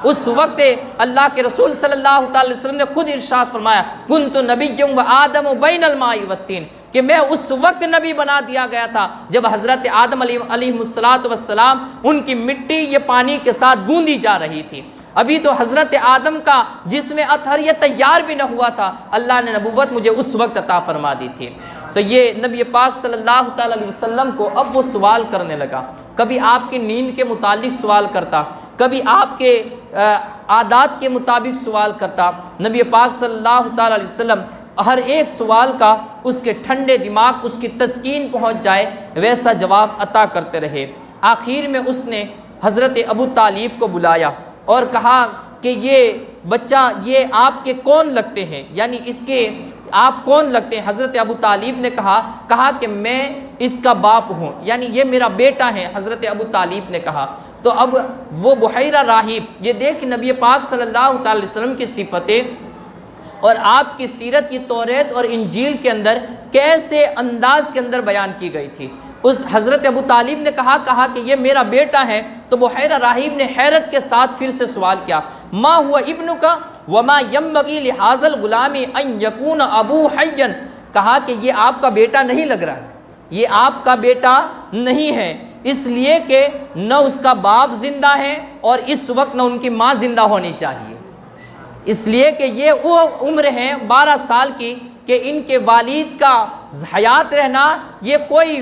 اس وقت اللہ کے رسول صلی اللہ تعالی وسلم نے خود ارشاد فرمایا کنت نبی و آدم بین الماء والطین، کہ میں اس وقت نبی بنا دیا گیا تھا جب حضرت آدم علیہ السلام ان کی مٹی یہ پانی کے ساتھ گوندی جا رہی تھی۔ ابھی تو حضرت آدم کا جسم اطہر یہ تیار بھی نہ ہوا تھا، اللہ نے نبوت مجھے اس وقت عطا فرما دی تھی۔ تو یہ نبی پاک صلی اللہ تعالی علیہ وسلم کو اب وہ سوال کرنے لگا، کبھی آپ کی نیند کے متعلق سوال کرتا، کبھی آپ کے عادات کے مطابق سوال کرتا۔ نبی پاک صلی اللہ تعالی علیہ وسلم ہر ایک سوال کا اس کے ٹھنڈے دماغ اس کی تسکین پہنچ جائے ویسا جواب عطا کرتے رہے۔ آخر میں اس نے حضرت ابو طالب کو بلایا اور کہا کہ یہ بچہ یہ آپ کے کون لگتے ہیں، یعنی اس کے آپ کون لگتے ہیں؟ حضرت ابو طالب نے کہا کہ میں اس کا باپ ہوں، یعنی یہ میرا بیٹا ہے، حضرت ابو طالب نے کہا۔ تو اب وہ بحیرہ راہب، یہ دیکھ نبی پاک صلی اللہ علیہ وسلم کی صفتیں اور آپ کی سیرت کی توریت اور انجیل کے اندر کیسے انداز کے اندر بیان کی گئی تھی۔ اس حضرت ابو طالب نے کہا کہ یہ میرا بیٹا ہے، تو بحیرہ راہب نے حیرت کے ساتھ پھر سے سوال کیا ما ہوا ابنک وما ينبغي لهذا الغلام ان يكون ابوه حيا، کہا کہ یہ آپ کا بیٹا نہیں لگ رہا ہے، یہ آپ کا بیٹا نہیں ہے، اس لیے کہ نہ اس کا باپ زندہ ہے اور اس وقت نہ ان کی ماں زندہ ہونی چاہیے، اس لیے کہ یہ وہ عمر ہے 12 سال کی کہ ان کے والد کا حیات رہنا یہ کوئی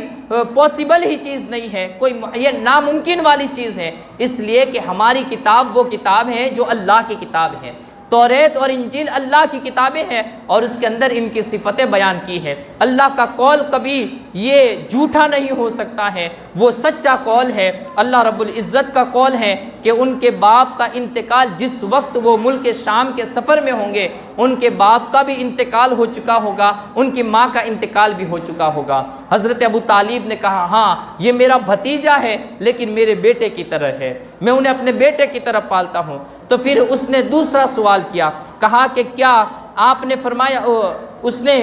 پاسبل ہی چیز نہیں ہے، یہ ناممکن والی چیز ہے، اس لیے کہ ہماری کتاب وہ کتاب ہے جو اللہ کی کتاب ہے، توریت اور انجیل اللہ کی کتابیں ہیں اور اس کے اندر ان کی صفتیں بیان کی ہے۔ اللہ کا قول کبھی یہ جھوٹا نہیں ہو سکتا ہے، وہ سچا قول ہے۔ اللہ رب العزت کا قول ہے کہ ان کے باپ کا انتقال جس وقت وہ ملک شام کے سفر میں ہوں گے، ان کے باپ کا بھی انتقال ہو چکا ہوگا، ان کی ماں کا انتقال بھی ہو چکا ہوگا۔ حضرت ابو طالب نے کہا ہاں یہ میرا بھتیجا ہے لیکن میرے بیٹے کی طرح ہے، میں انہیں اپنے بیٹے کی طرح پالتا ہوں۔ تو پھر اس نے دوسرا سوال کیا، کہا کہ کیا آپ نے فرمایا، اس نے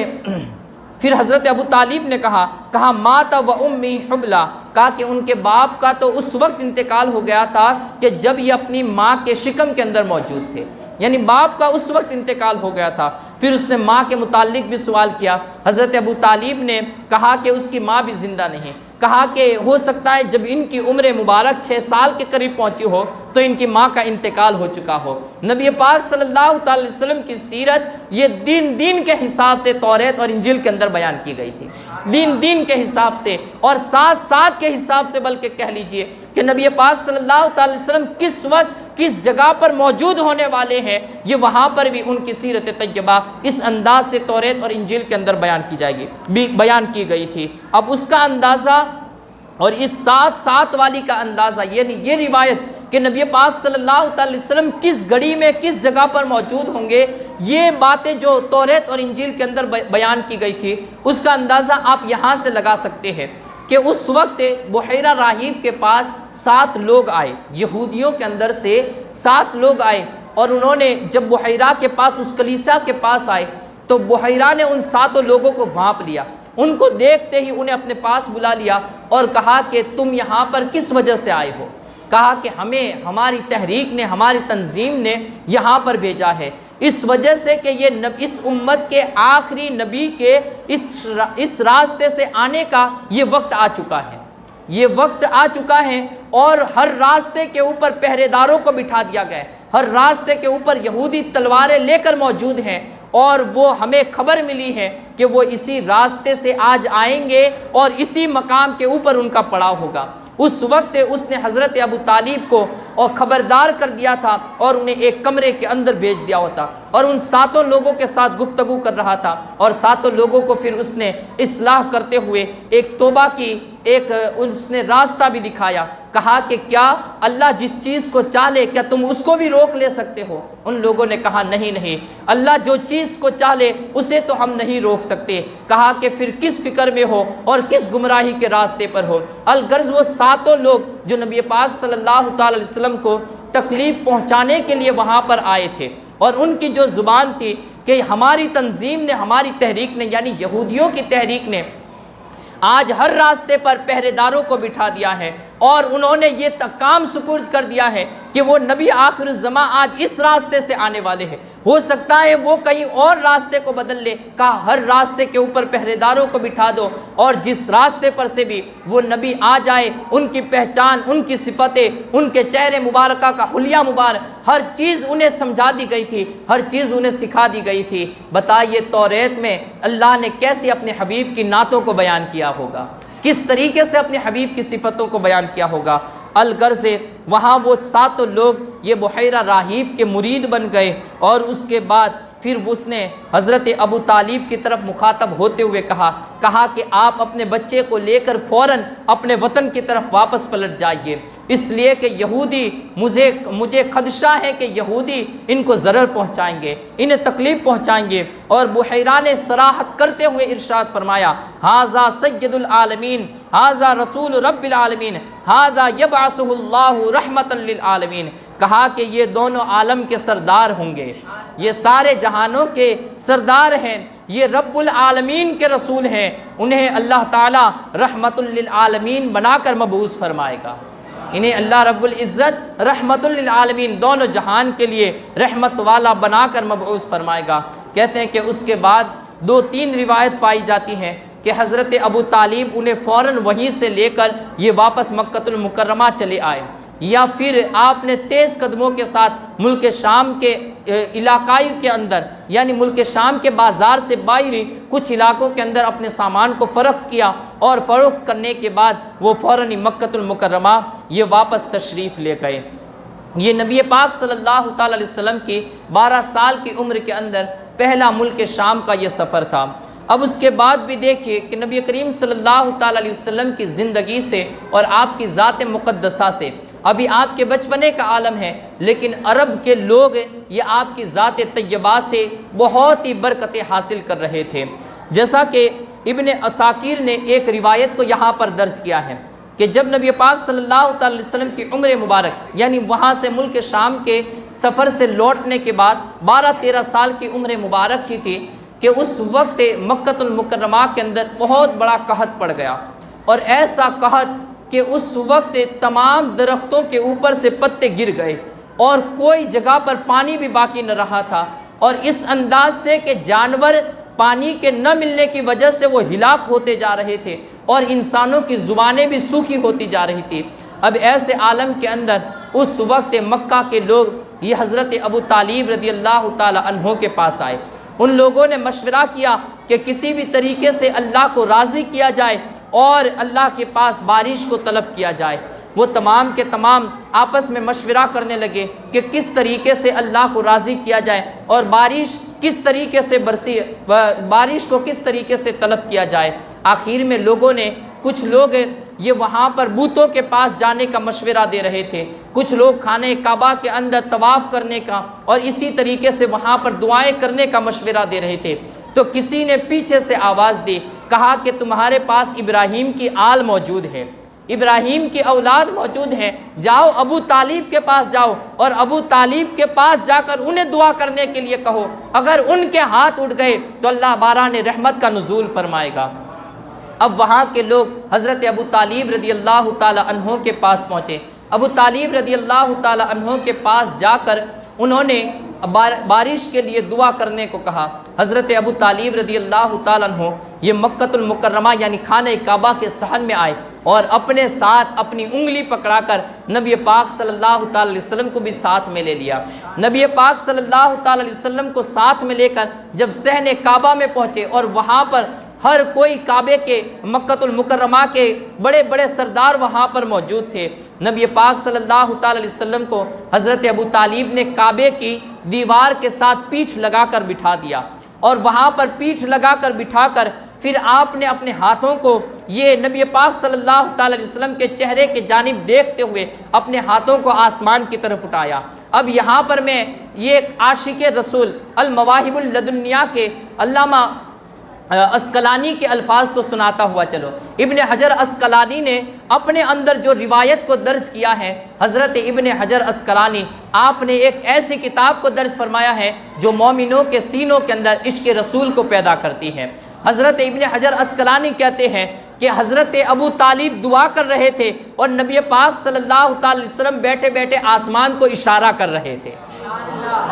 پھر حضرت ابو طالب نے کہا مات و امی حبلہ، کہا کہ ان کے باپ کا تو اس وقت انتقال ہو گیا تھا کہ جب یہ اپنی ماں کے شکم کے اندر موجود تھے، یعنی باپ کا اس وقت انتقال ہو گیا تھا۔ پھر اس نے ماں کے متعلق بھی سوال کیا، حضرت ابو طالب نے کہا کہ اس کی ماں بھی زندہ نہیں، کہا کہ ہو سکتا ہے جب ان کی عمر مبارک 6 سال کے قریب پہنچی ہو تو ان کی ماں کا انتقال ہو چکا ہو۔ نبی پاک صلی اللہ تعالی وسلم کی سیرت یہ دین کے حساب سے توریت اور انجیل کے اندر بیان کی گئی تھی، دین کے حساب سے اور ساتھ کے حساب سے، بلکہ کہہ لیجئے کہ نبی پاک صلی اللہ تعالی وسلم کس وقت کس جگہ پر موجود ہونے والے ہیں، یہ وہاں پر بھی ان کی سیرت طیبہ اس انداز سے توریت اور انجیل کے اندر بیان کی گئی تھی۔ اب اس کا اندازہ اور اس ساتھ والی کا اندازہ، یعنی یہ روایت کہ نبی پاک صلی اللہ تعالی وسلم کس گھڑی میں کس جگہ پر موجود ہوں گے، یہ باتیں جو توریت اور انجیل کے اندر بیان کی گئی تھی، اس کا اندازہ آپ یہاں سے لگا سکتے ہیں کہ اس وقت بحیرہ راہیب کے پاس 7 لوگ آئے، یہودیوں کے اندر سے 7 لوگ آئے، اور انہوں نے جب بحیرہ کے پاس اس کلیسا کے پاس آئے تو بحیرہ نے ان 7 لوگوں کو بھانپ لیا، ان کو دیکھتے ہی انہیں اپنے پاس بلا لیا اور کہا کہ تم یہاں پر کس وجہ سے آئے ہو؟ کہا کہ ہمیں ہماری تحریک نے، ہماری تنظیم نے یہاں پر بھیجا ہے، اس وجہ سے کہ یہ اس امت کے آخری نبی کے اس راستے سے آنے کا یہ وقت آ چکا ہے، یہ وقت آ چکا ہے، اور ہر راستے کے اوپر پہرے داروں کو بٹھا دیا گیا ہے، ہر راستے کے اوپر یہودی تلواریں لے کر موجود ہیں، اور وہ ہمیں خبر ملی ہے کہ وہ اسی راستے سے آج آئیں گے اور اسی مقام کے اوپر ان کا پڑاؤ ہوگا۔ اس وقت اس نے حضرت ابو طالب کو اور خبردار کر دیا تھا اور انہیں ایک کمرے کے اندر بھیج دیا ہوتا، اور ان 7 لوگوں کے ساتھ گفتگو کر رہا تھا، اور 7 لوگوں کو پھر اس نے اصلاح کرتے ہوئے ایک توبہ کی اس نے راستہ بھی دکھایا، کہا کہ کیا اللہ جس چیز کو چاہے کیا تم اس کو بھی روک لے سکتے ہو؟ ان لوگوں نے کہا نہیں، اللہ جو چیز کو چاہے اسے تو ہم نہیں روک سکتے۔ کہا کہ پھر کس فکر میں ہو اور کس گمراہی کے راستے پر ہو؟ الغرض وہ 7 لوگ جو نبی پاک صلی اللہ تعالی علیہ وسلم کو تکلیف پہنچانے کے لیے وہاں پر آئے تھے، اور ان کی جو زبان تھی کہ ہماری تنظیم نے، ہماری تحریک نے، یعنی یہودیوں کی تحریک نے آج ہر راستے پر پہرے داروں کو بٹھا دیا ہے، اور انہوں نے یہ کام سپرد کر دیا ہے کہ وہ نبی آخر الزماں آج اس راستے سے آنے والے ہیں، ہو سکتا ہے وہ کہیں اور راستے کو بدل لے۔ کہا ہر راستے کے اوپر پہرے داروں کو بٹھا دو، اور جس راستے پر سے بھی وہ نبی آ جائے، ان کی پہچان، ان کی صفتیں، ان کے چہرے مبارکہ کا حلیہ مبارک، ہر چیز انہیں سمجھا دی گئی تھی، ہر چیز انہیں سکھا دی گئی تھی۔ بتائیے توریت میں اللہ نے کیسے اپنے حبیب کی نعتوں کو بیان کیا ہوگا، کس طریقے سے اپنے حبیب کی صفتوں کو بیان کیا ہوگا۔ الغرض وہاں وہ 7 لوگ یہ بحیرہ راہیب کے مرید بن گئے، اور اس کے بعد پھر اس نے حضرت ابو طالب کی طرف مخاطب ہوتے ہوئے کہا کہ آپ اپنے بچے کو لے کر فوراً اپنے وطن کی طرف واپس پلٹ جائیے، اس لیے کہ یہودی مجھے خدشہ ہے کہ یہودی ان کو ضرر پہنچائیں گے، انہیں تکلیف پہنچائیں گے۔ اور بحیرہ نے صراحت کرتے ہوئے ارشاد فرمایا، ھذا سید العالمین، ھذا رسول رب العالمین، ھذا یبعثہ اللہ رحمۃ للعالمین۔ کہا کہ یہ دونوں عالم کے سردار ہوں گے، یہ سارے جہانوں کے سردار ہیں، یہ رب العالمین کے رسول ہیں، انہیں اللہ تعالی رحمت للعالمین بنا کر مبعوث فرمائے گا، انہیں اللہ رب العزت رحمت للعالمین دونوں جہان کے لیے رحمت والا بنا کر مبعوث فرمائے گا۔ کہتے ہیں کہ اس کے بعد 2-3 روایت پائی جاتی ہیں کہ حضرت ابو طالب انہیں فوراً وہیں سے لے کر یہ واپس مکہ المکرمہ چلے آئے، یا پھر آپ نے تیز قدموں کے ساتھ ملک شام کے علاقائی کے اندر، یعنی ملک شام کے بازار سے باہری کچھ علاقوں کے اندر اپنے سامان کو فروخت کیا، اور فروخت کرنے کے بعد وہ فوراً مکہ المکرمہ یہ واپس تشریف لے گئے۔ یہ نبی پاک صلی اللہ تعالی علیہ وسلم کی 12 سال کی عمر کے اندر پہلا ملک شام کا یہ سفر تھا۔ اب اس کے بعد بھی دیکھیے کہ نبی کریم صلی اللہ تعالیٰ علیہ وسلم کی زندگی سے اور آپ کی ذات مقدسہ سے، ابھی آپ کے بچپنے کا عالم ہے، لیکن عرب کے لوگ یہ آپ کی ذات طیبہ سے بہت ہی برکتیں حاصل کر رہے تھے۔ جیسا کہ ابن عساکر نے ایک روایت کو یہاں پر درج کیا ہے کہ جب نبی پاک صلی اللہ تعالی علیہ وسلم کی عمر مبارک، یعنی وہاں سے ملک شام کے سفر سے لوٹنے کے بعد 12-13 سال کی عمر مبارک ہی تھی کہ اس وقت مکۃ المکرمہ کے اندر بہت بڑا قحط پڑ گیا، اور ایسا قحط کہ اس وقت تمام درختوں کے اوپر سے پتے گر گئے اور کوئی جگہ پر پانی بھی باقی نہ رہا تھا، اور اس انداز سے کہ جانور پانی کے نہ ملنے کی وجہ سے وہ ہلاک ہوتے جا رہے تھے اور انسانوں کی زبانیں بھی سوکھی ہوتی جا رہی تھی۔ اب ایسے عالم کے اندر اس وقت مکہ کے لوگ یہ حضرت ابو طالب رضی اللہ تعالی عنہ کے پاس آئے۔ ان لوگوں نے مشورہ کیا کہ کسی بھی طریقے سے اللہ کو راضی کیا جائے اور اللہ کے پاس بارش کو طلب کیا جائے۔ وہ تمام کے تمام آپس میں مشورہ کرنے لگے کہ کس طریقے سے اللہ کو راضی کیا جائے اور بارش کس طریقے سے برسی، بارش کو کس طریقے سے طلب کیا جائے۔ آخر میں لوگوں نے، کچھ لوگ یہ وہاں پر بتوں کے پاس جانے کا مشورہ دے رہے تھے، کچھ لوگ خانہ کعبہ کے اندر طواف کرنے کا اور اسی طریقے سے وہاں پر دعائیں کرنے کا مشورہ دے رہے تھے۔ تو کسی نے پیچھے سے آواز دی، کہا کہ تمہارے پاس ابراہیم کی آل موجود ہے، ابراہیم کی اولاد موجود ہیں، جاؤ ابو طالب کے پاس جاؤ اور ابو طالب کے پاس جا کر انہیں دعا کرنے کے لیے کہو، اگر ان کے ہاتھ اٹھ گئے تو اللہ باران رحمت کا نزول فرمائے گا۔ اب وہاں کے لوگ حضرت ابو طالب رضی اللہ تعالی عنہ کے پاس پہنچے۔ ابو طالب رضی اللہ تعالی عنہ کے پاس جا کر انہوں نے بارش کے لیے دعا کرنے کو کہا۔ حضرت ابو طالب رضی اللہ تعالی عنہ یہ مکۃ المکرمہ یعنی خانہ کعبہ کے صحن میں آئے اور اپنے ساتھ اپنی انگلی پکڑا کر نبی پاک صلی اللہ تعالی علیہ وسلم کو بھی ساتھ میں لے لیا۔ نبی پاک صلی اللہ تعالی علیہ وسلم کو ساتھ میں لے کر جب صحن کعبہ میں پہنچے اور وہاں پر ہر کوئی کعبے کے، مکۃ المکرمہ کے بڑے بڑے سردار وہاں پر موجود تھے، نبی پاک صلی اللہ تعالی علیہ وسلم کو حضرت ابو طالب نے کعبے کی دیوار کے ساتھ پیٹھ لگا کر بٹھا دیا، اور وہاں پر پیٹھ لگا کر بٹھا کر پھر آپ نے اپنے ہاتھوں کو یہ نبی پاک صلی اللہ تعالی علیہ وسلم کے چہرے کے جانب دیکھتے ہوئے اپنے ہاتھوں کو آسمان کی طرف اٹھایا۔ اب یہاں پر میں یہ عاشق رسول المواہب اللدنیہ کے علامہ اسقلانی کے الفاظ کو سناتا ہوا چلو۔ ابن حجر اسقلانی نے اپنے اندر جو روایت کو درج کیا ہے، حضرت ابن حجر اسقلانی آپ نے ایک ایسی کتاب کو درج فرمایا ہے جو مومنوں کے سینوں کے اندر عشق رسول کو پیدا کرتی ہے۔ حضرت ابن حجر اسقلانی کہتے ہیں کہ حضرت ابو طالب دعا کر رہے تھے اور نبی پاک صلی اللہ تعالی علیہ وسلم بیٹھے بیٹھے آسمان کو اشارہ کر رہے تھے۔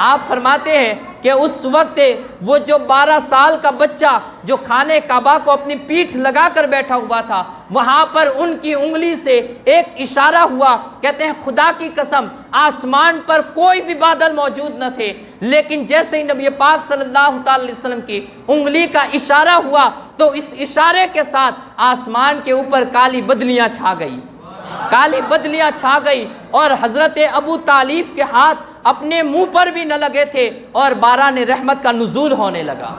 آپ فرماتے ہیں کہ اس وقت وہ جو 12 سال کا بچہ جو خانہ کعبہ کو اپنی پیٹھ لگا کر بیٹھا ہوا تھا، وہاں پر ان کی انگلی سے ایک اشارہ ہوا۔ کہتے ہیں خدا کی قسم آسمان پر کوئی بھی بادل موجود نہ تھے، لیکن جیسے ہی نبی پاک صلی اللہ تعالی علیہ وسلم کی انگلی کا اشارہ ہوا تو اس اشارے کے ساتھ آسمان کے اوپر کالی بدلیاں چھا گئی، کالی بدلیاں چھا گئی، اور حضرت ابو طالب کے ہاتھ اپنے منہ پر بھی نہ لگے تھے اور باران رحمت کا نزول ہونے لگا۔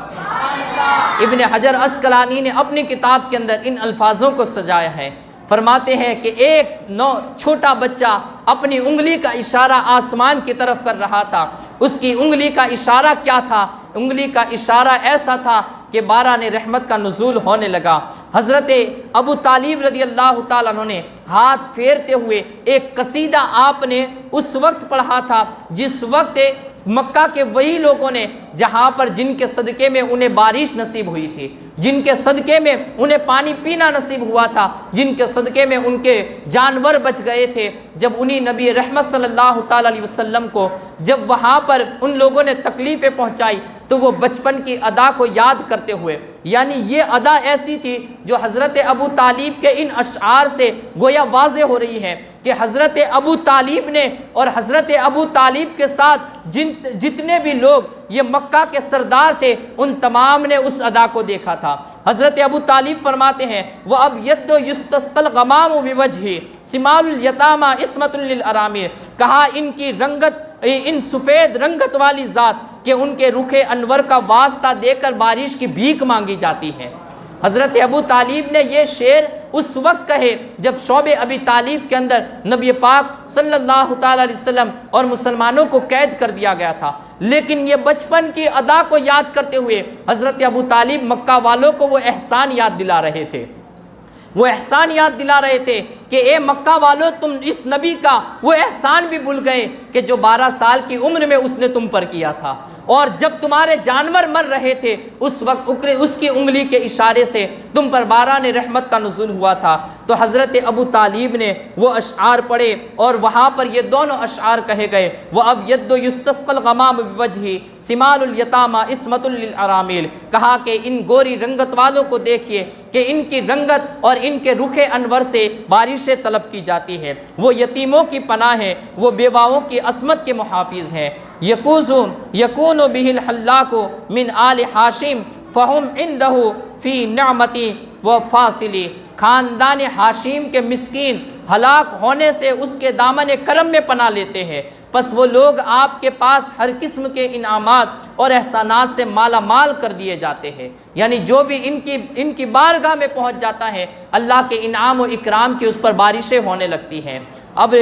ابن حجر اسقلانی نے اپنی کتاب کے اندر ان الفاظوں کو سجایا ہے، فرماتے ہیں کہ ایک چھوٹا بچہ اپنی انگلی کا اشارہ آسمان کی طرف کر رہا تھا۔ اس کی انگلی کا اشارہ کیا تھا؟ انگلی کا اشارہ ایسا تھا کہ باران رحمت کا نزول ہونے لگا۔ حضرت ابو طالب رضی اللہ تعالیٰ عنہ نے ہاتھ پھیرتے ہوئے ایک قصیدہ آپ نے اس وقت پڑھا تھا جس وقت مکہ کے وہی لوگوں نے جہاں پر جن کے صدقے میں انہیں بارش نصیب ہوئی تھی، جن کے صدقے میں انہیں پانی پینا نصیب ہوا تھا، جن کے صدقے میں ان کے جانور بچ گئے تھے، جب انہی نبی رحمت صلی اللہ تعالی علیہ وسلم کو جب وہاں پر ان لوگوں نے تکلیفیں پہنچائی تو وہ بچپن کی ادا کو یاد کرتے ہوئے، یعنی یہ ادا ایسی تھی جو حضرت ابو طالب کے ان اشعار سے گویا واضح ہو رہی ہے کہ حضرت ابو طالب نے اور حضرت ابو طالب کے ساتھ جتنے بھی لوگ یہ مکہ کے سردار تھے ان تمام نے اس ادا کو دیکھا تھا۔ حضرت ابو طالب فرماتے ہیں وَأَبْيَضُّ يُسْتَسْقَى الْغَمَامُ بِوَجْهِ سِمَالُ الْيَتَامَى عِصْمَةٌ لِلْأَرَامِلِ، کہا ان کی رنگت، ان سفید رنگت والی ذات کہ ان کے رخ انور کا واسطہ دے کر بارش کی بھیک مانگی جاتی ہے۔ حضرت ابو طالب نے یہ شعر اس وقت کہے جب شعب ابی طالب کے اندر نبی پاک صلی اللہ تعالی علیہ وسلم اور مسلمانوں کو قید کر دیا گیا تھا، لیکن یہ بچپن کی ادا کو یاد کرتے ہوئے حضرت ابو طالب مکہ والوں کو وہ احسان یاد دلا رہے تھے، وہ احسان یاد دلا رہے تھے کہ اے مکہ والوں، تم اس نبی کا وہ احسان بھی بھول گئے کہ جو 12 سال کی عمر میں اس نے تم پر کیا تھا، اور جب تمہارے جانور مر رہے تھے اس وقت اس کی انگلی کے اشارے سے تم پر باران رحمت کا نزول ہوا تھا۔ تو حضرت ابو طالب نے وہ اشعار پڑھے اور وہاں پر یہ دونوں اشعار کہے گئے، وَأَبْيَضُّ يُسْتَسْقَى الْغَمَامُ بِوَجْهِ سِمَالُ الْيَتَامَى عِصْمَةٌ لِلْأَرَامِلِ، کہا کہ ان گوری رنگت والوں کو دیکھیے کہ ان کی رنگت اور ان کے رخ انور سے بارشیں طلب کی جاتی ہے، وہ یتیموں کی پناہ ہے، وہ بیواؤں کی عصمت کے محافظ ہیں۔ یکون بہ الحلاق من آل ہاشم فہم عندہ فی نعمتی و فاصلی، خاندان ہاشم کے مسکین ہلاک ہونے سے اس کے دامن کرم میں پناہ لیتے ہیں، پس وہ لوگ آپ کے پاس ہر قسم کے انعامات اور احسانات سے مالا مال کر دیے جاتے ہیں، یعنی جو بھی ان کی بارگاہ میں پہنچ جاتا ہے اللہ کے انعام و اکرام کی اس پر بارشیں ہونے لگتی ہیں۔ اب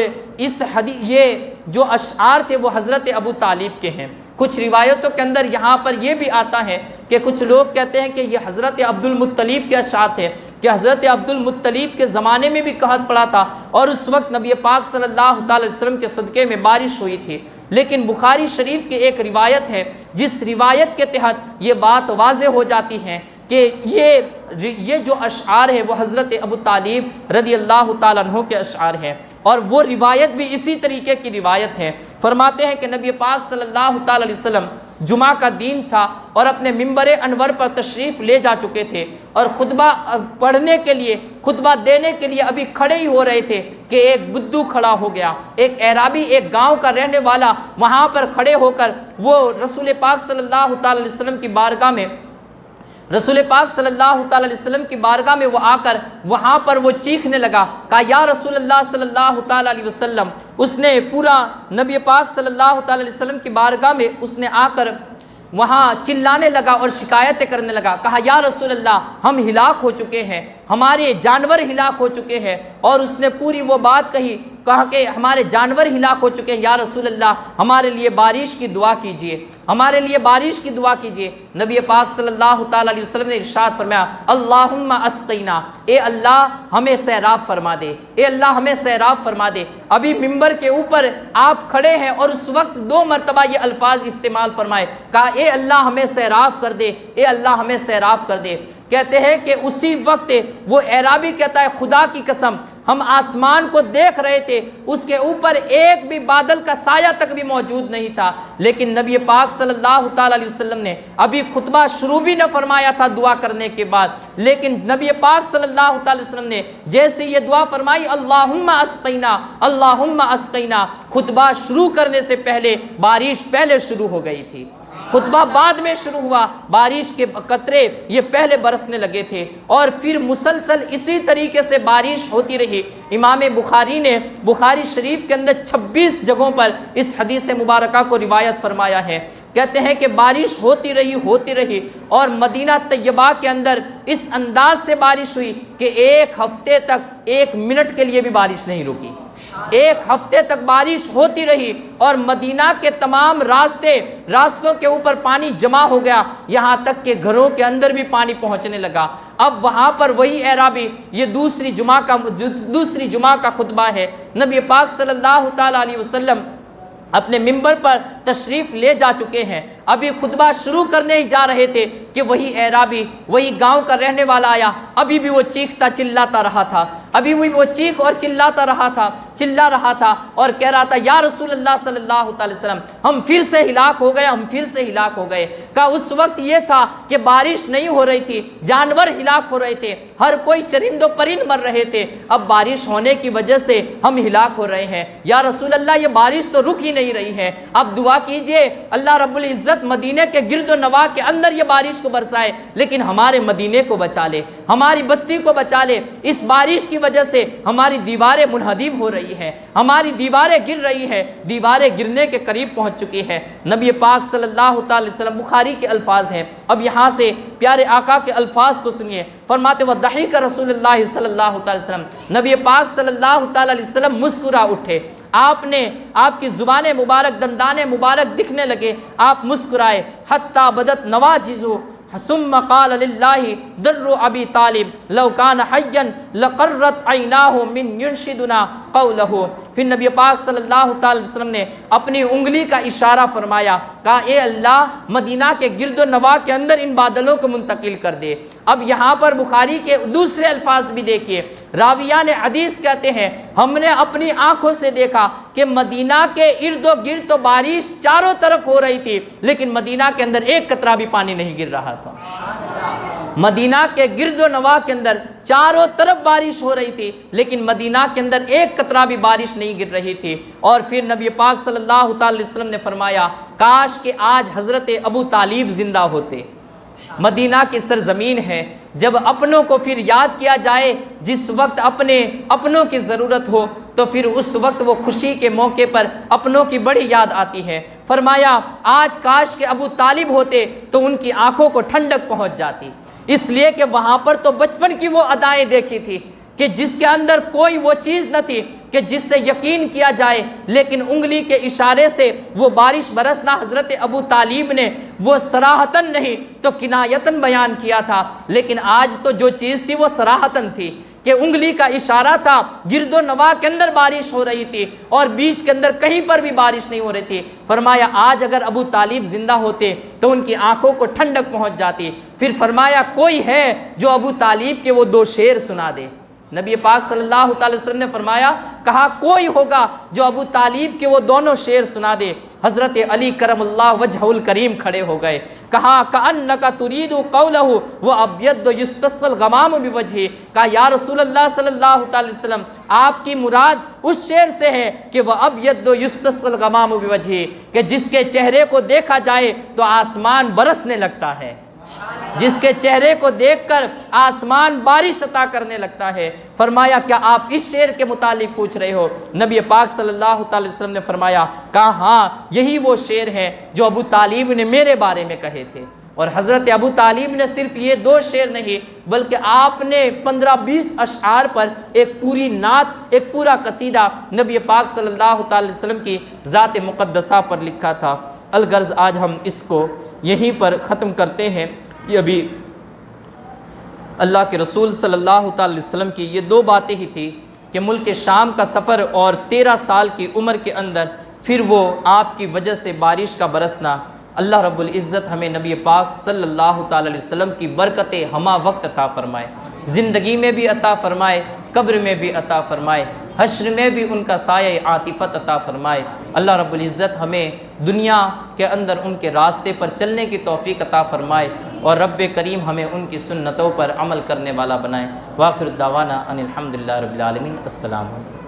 یہ جو اشعار تھے وہ حضرت ابو طالب کے ہیں۔ کچھ روایتوں کے اندر یہاں پر یہ بھی آتا ہے کہ کچھ لوگ کہتے ہیں کہ یہ حضرت عبد المطلب کے اشعار تھے، کہ حضرت عبد المطلب کے زمانے میں بھی قحط پڑا تھا اور اس وقت نبی پاک صلی اللہ تعالی علیہ وسلم کے صدقے میں بارش ہوئی تھی، لیکن بخاری شریف کی ایک روایت ہے جس روایت کے تحت یہ بات واضح ہو جاتی ہے کہ یہ جو اشعار ہے وہ حضرت ابو طالب رضی اللہ تعالیٰ عنہ کے اشعار ہیں، اور وہ روایت بھی اسی طریقے کی روایت ہے۔ فرماتے ہیں کہ نبی پاک صلی اللہ تعالیٰ علیہ وسلم جمعہ کا دن تھا اور اپنے منبر انور پر تشریف لے جا چکے تھے اور خطبہ پڑھنے کے لیے، خطبہ دینے کے لیے ابھی کھڑے ہی ہو رہے تھے کہ ایک بدو کھڑا ہو گیا، ایک اعرابی، ایک گاؤں کا رہنے والا وہاں پر کھڑے ہو کر وہ رسول پاک صلی اللہ تعالی علیہ وسلم کی بارگاہ میں وہ آ کر وہاں پر وہ چیخنے لگا، کہا یا رسول اللہ صلی اللہ تعالی علیہ وسلم۔ اس نے پورا نبی پاک صلی اللہ تعالی علیہ وسلم کی بارگاہ میں اس نے آ کر وہاں چلانے لگا اور شکایتیں کرنے لگا، کہا یا رسول اللہ ہم ہلاک ہو چکے ہیں، ہمارے جانور ہلاک ہو چکے ہیں، اور اس نے پوری وہ بات کہی، کہا کہ ہمارے جانور ہلاک ہو چکے ہیں، یا رسول اللہ ہمارے لیے بارش کی دعا کیجئے، ہمارے لیے بارش کی دعا کیجئے۔ نبی پاک صلی اللہ تعالی علیہ وسلم نے ارشاد فرمایا، اللہم اسقینا، اے اللہ ہمیں سیراب فرما دے، اے اللہ ہمیں سیراب فرما دے۔ ابھی منبر کے اوپر آپ کھڑے ہیں اور اس وقت 2 مرتبہ یہ الفاظ استعمال فرمائے، کہا اے اللہ ہمیں سیراب کر دے، اے اللہ ہمیں سیراب کر دے۔ کہتے ہیں کہ اسی وقت وہ اعرابی کہتا ہے خدا کی قسم ہم آسمان کو دیکھ رہے تھے، اس کے اوپر ایک بھی بادل کا سایہ تک بھی موجود نہیں تھا، لیکن نبی پاک صلی اللہ تعالی علیہ وسلم نے ابھی خطبہ شروع بھی نہ فرمایا تھا دعا کرنے کے بعد، لیکن نبی پاک صلی اللہ تعالی وسلم نے جیسے یہ دعا فرمائی، اللہم اسقینا، اللہم اسقینا، خطبہ شروع کرنے سے پہلے بارش پہلے شروع ہو گئی تھی، خطبہ بعد میں شروع ہوا، بارش کے قطرے یہ پہلے برسنے لگے تھے، اور پھر مسلسل اسی طریقے سے بارش ہوتی رہی۔ امام بخاری نے بخاری شریف کے اندر 26 جگہوں پر اس حدیث مبارکہ کو روایت فرمایا ہے۔ کہتے ہیں کہ بارش ہوتی رہی اور مدینہ طیبہ کے اندر اس انداز سے بارش ہوئی کہ 1 ہفتے تک 1 منٹ کے لیے بھی بارش نہیں رکی، 1 ہفتے تک بارش ہوتی رہی، اور مدینہ کے تمام راستوں کے اوپر پانی جمع ہو گیا، یہاں تک کہ گھروں کے اندر بھی پانی پہنچنے لگا۔ اب وہاں پر وہی اعرابی، یہ دوسری جمعہ کا خطبہ ہے، نبی پاک صلی اللہ تعالی علیہ وسلم اپنے منبر پر تشریف لے جا چکے ہیں، ابھی خطبہ شروع کرنے ہی جا رہے تھے کہ وہی اعرابی، وہی گاؤں کا رہنے والا آیا، ابھی بھی وہ چیختا چلاتا رہا تھا، ابھی وہ چیخ اور چلا رہا تھا اور کہہ رہا تھا یا رسول اللہ صلی اللہ تعالی وسلم ہم پھر سے ہلاک ہو گئے، کہا اس وقت یہ تھا کہ بارش نہیں ہو رہی تھی، جانور ہلاک ہو رہے تھے، ہر کوئی چرند و پرند مر رہے تھے، اب بارش ہونے کی وجہ سے ہم ہلاک ہو رہے ہیں، یا رسول اللہ یہ بارش تو رک ہی نہیں رہی ہے، اب دعا دعا کیجئے اللہ رب العزت مدینے کے گرد و نواح کے اندر یہ بارش کو برسائے، لیکن ہمارے مدینے کو بچا لے، ہماری بستی کو بچا لے۔ اس بارش کی وجہ سے ہماری دیواریں منہدم ہو رہی ہیں، ہماری دیواریں گر رہی ہیں، دیواریں گرنے کے قریب پہنچ چکی ہے۔ نبی پاک صلی اللہ تعالی وسلم، بخاری کے الفاظ ہیں، اب یہاں سے پیارے آقا کے الفاظ کو سنیے۔ فرماتے وضحک رسول اللہ صلی اللہ تعالی وسلم، نبی پاک صلی اللہ تعالی علیہ وسلم مسکرا اٹھے، آپ کی زبان مبارک، دندان مبارک دکھنے لگے، آپ مسکرائے، حتی بدت نواجذہ، ثم قال للہ در ابی طالب لو کان حیا لقرت عیناہ من ینشدنا قولہ۔ پھر نبی پاک صلی اللہ تعالی وسلم نے اپنی انگلی کا اشارہ فرمایا، کہا اے اللہ مدینہ کے گرد و نواح کے اندر ان بادلوں کو منتقل کر دے۔ اب یہاں پر بخاری کے دوسرے الفاظ بھی دیکھیے، راویان حدیث کہتے ہیں ہم نے اپنی آنکھوں سے دیکھا کہ مدینہ کے ارد و گرد تو بارش چاروں طرف ہو رہی تھی، لیکن مدینہ کے اندر ایک قطرہ بھی پانی نہیں گر رہا تھا۔ مدینہ کے گرد و نواح کے اندر چاروں طرف بارش ہو رہی تھی، لیکن مدینہ کے اندر ایک قطرہ بھی بارش نہیں گر رہی تھی۔ اور پھر نبی پاک صلی اللہ تعالی وسلم نے فرمایا، کاش کہ آج حضرت ابو طالب زندہ ہوتے۔ مدینہ کی سرزمین ہے، جب اپنوں کو پھر یاد کیا جائے، جس وقت اپنوں کی ضرورت ہو تو پھر اس وقت وہ خوشی کے موقع پر اپنوں کی بڑی یاد آتی ہے۔ فرمایا آج کاش کہ ابو طالب ہوتے تو ان کی آنکھوں کو ٹھنڈک پہنچ جاتی، اس لیے کہ وہاں پر تو بچپن کی وہ ادائیں دیکھی تھی کہ جس کے اندر کوئی وہ چیز نہ تھی کہ جس سے یقین کیا جائے، لیکن انگلی کے اشارے سے وہ بارش برسنا حضرت ابو طالب نے وہ صراحتاً نہیں تو کنایتاً بیان کیا تھا، لیکن آج تو جو چیز تھی وہ صراحتاً تھی کہ انگلی کا اشارہ تھا، گرد و نواح کے اندر بارش ہو رہی تھی اور بیچ کے اندر کہیں پر بھی بارش نہیں ہو رہی تھی۔ فرمایا آج اگر ابو طالب زندہ ہوتے تو ان کی آنکھوں کو ٹھنڈک پہنچ جاتی۔ پھر فرمایا کوئی ہے جو ابو طالب کے وہ دو شعر سنا دے۔ نبی پاک صلی اللہ تعالی وسلم نے فرمایا، کہا کوئی ہوگا جو ابو طالب کے وہ دونوں شعر سنا دے۔ حضرت علی کرم اللہ وجہہ الکریم کھڑے ہو گئے، کہا کأنک ترید قولہ وابیض یستسقی الغمام بوجہہ، کہا یا رسول اللہ صلی اللہ تعالی وسلم آپ کی مراد اس شعر سے ہے کہ وابیض یستسقی الغمام بوجہہ، کہ جس کے چہرے کو دیکھا جائے تو آسمان برسنے لگتا ہے، جس کے چہرے کو دیکھ کر آسمان بارش عطا کرنے لگتا ہے۔ فرمایا کیا آپ اس شعر کے متعلق پوچھ رہے ہو؟ نبی پاک صلی اللہ تعالی وسلم نے فرمایا، کہا ہاں یہی وہ شعر ہے جو ابو طالب نے میرے بارے میں کہے تھے۔ اور حضرت ابو طالب نے صرف یہ دو شعر نہیں بلکہ آپ نے 15-20 اشعار پر ایک پوری نعت، ایک پورا قصیدہ نبی پاک صلی اللہ تعالی وسلم کی ذات مقدسہ پر لکھا تھا۔ الغرض آج ہم اس کو یہیں پر ختم کرتے ہیں۔ یہ ابھی اللہ کے رسول صلی اللہ تعالی وسلم کی یہ دو باتیں ہی تھی کہ ملک شام کا سفر اور 13 سال کی عمر کے اندر پھر وہ آپ کی وجہ سے بارش کا برسنا۔ اللہ رب العزت ہمیں نبی پاک صلی اللہ تعالی علیہ وسلم کی برکتیں ہمہ وقت عطا فرمائے، زندگی میں بھی عطا فرمائے، قبر میں بھی عطا فرمائے، حشر میں بھی ان کا سایہ عاطفت عطا فرمائے۔ اللہ رب العزت ہمیں دنیا کے اندر ان کے راستے پر چلنے کی توفیق عطا فرمائے اور رب کریم ہمیں ان کی سنتوں پر عمل کرنے والا بنائے۔ وآخر دعوانا ان الحمدللہ رب العالمین۔ السلام علیکم۔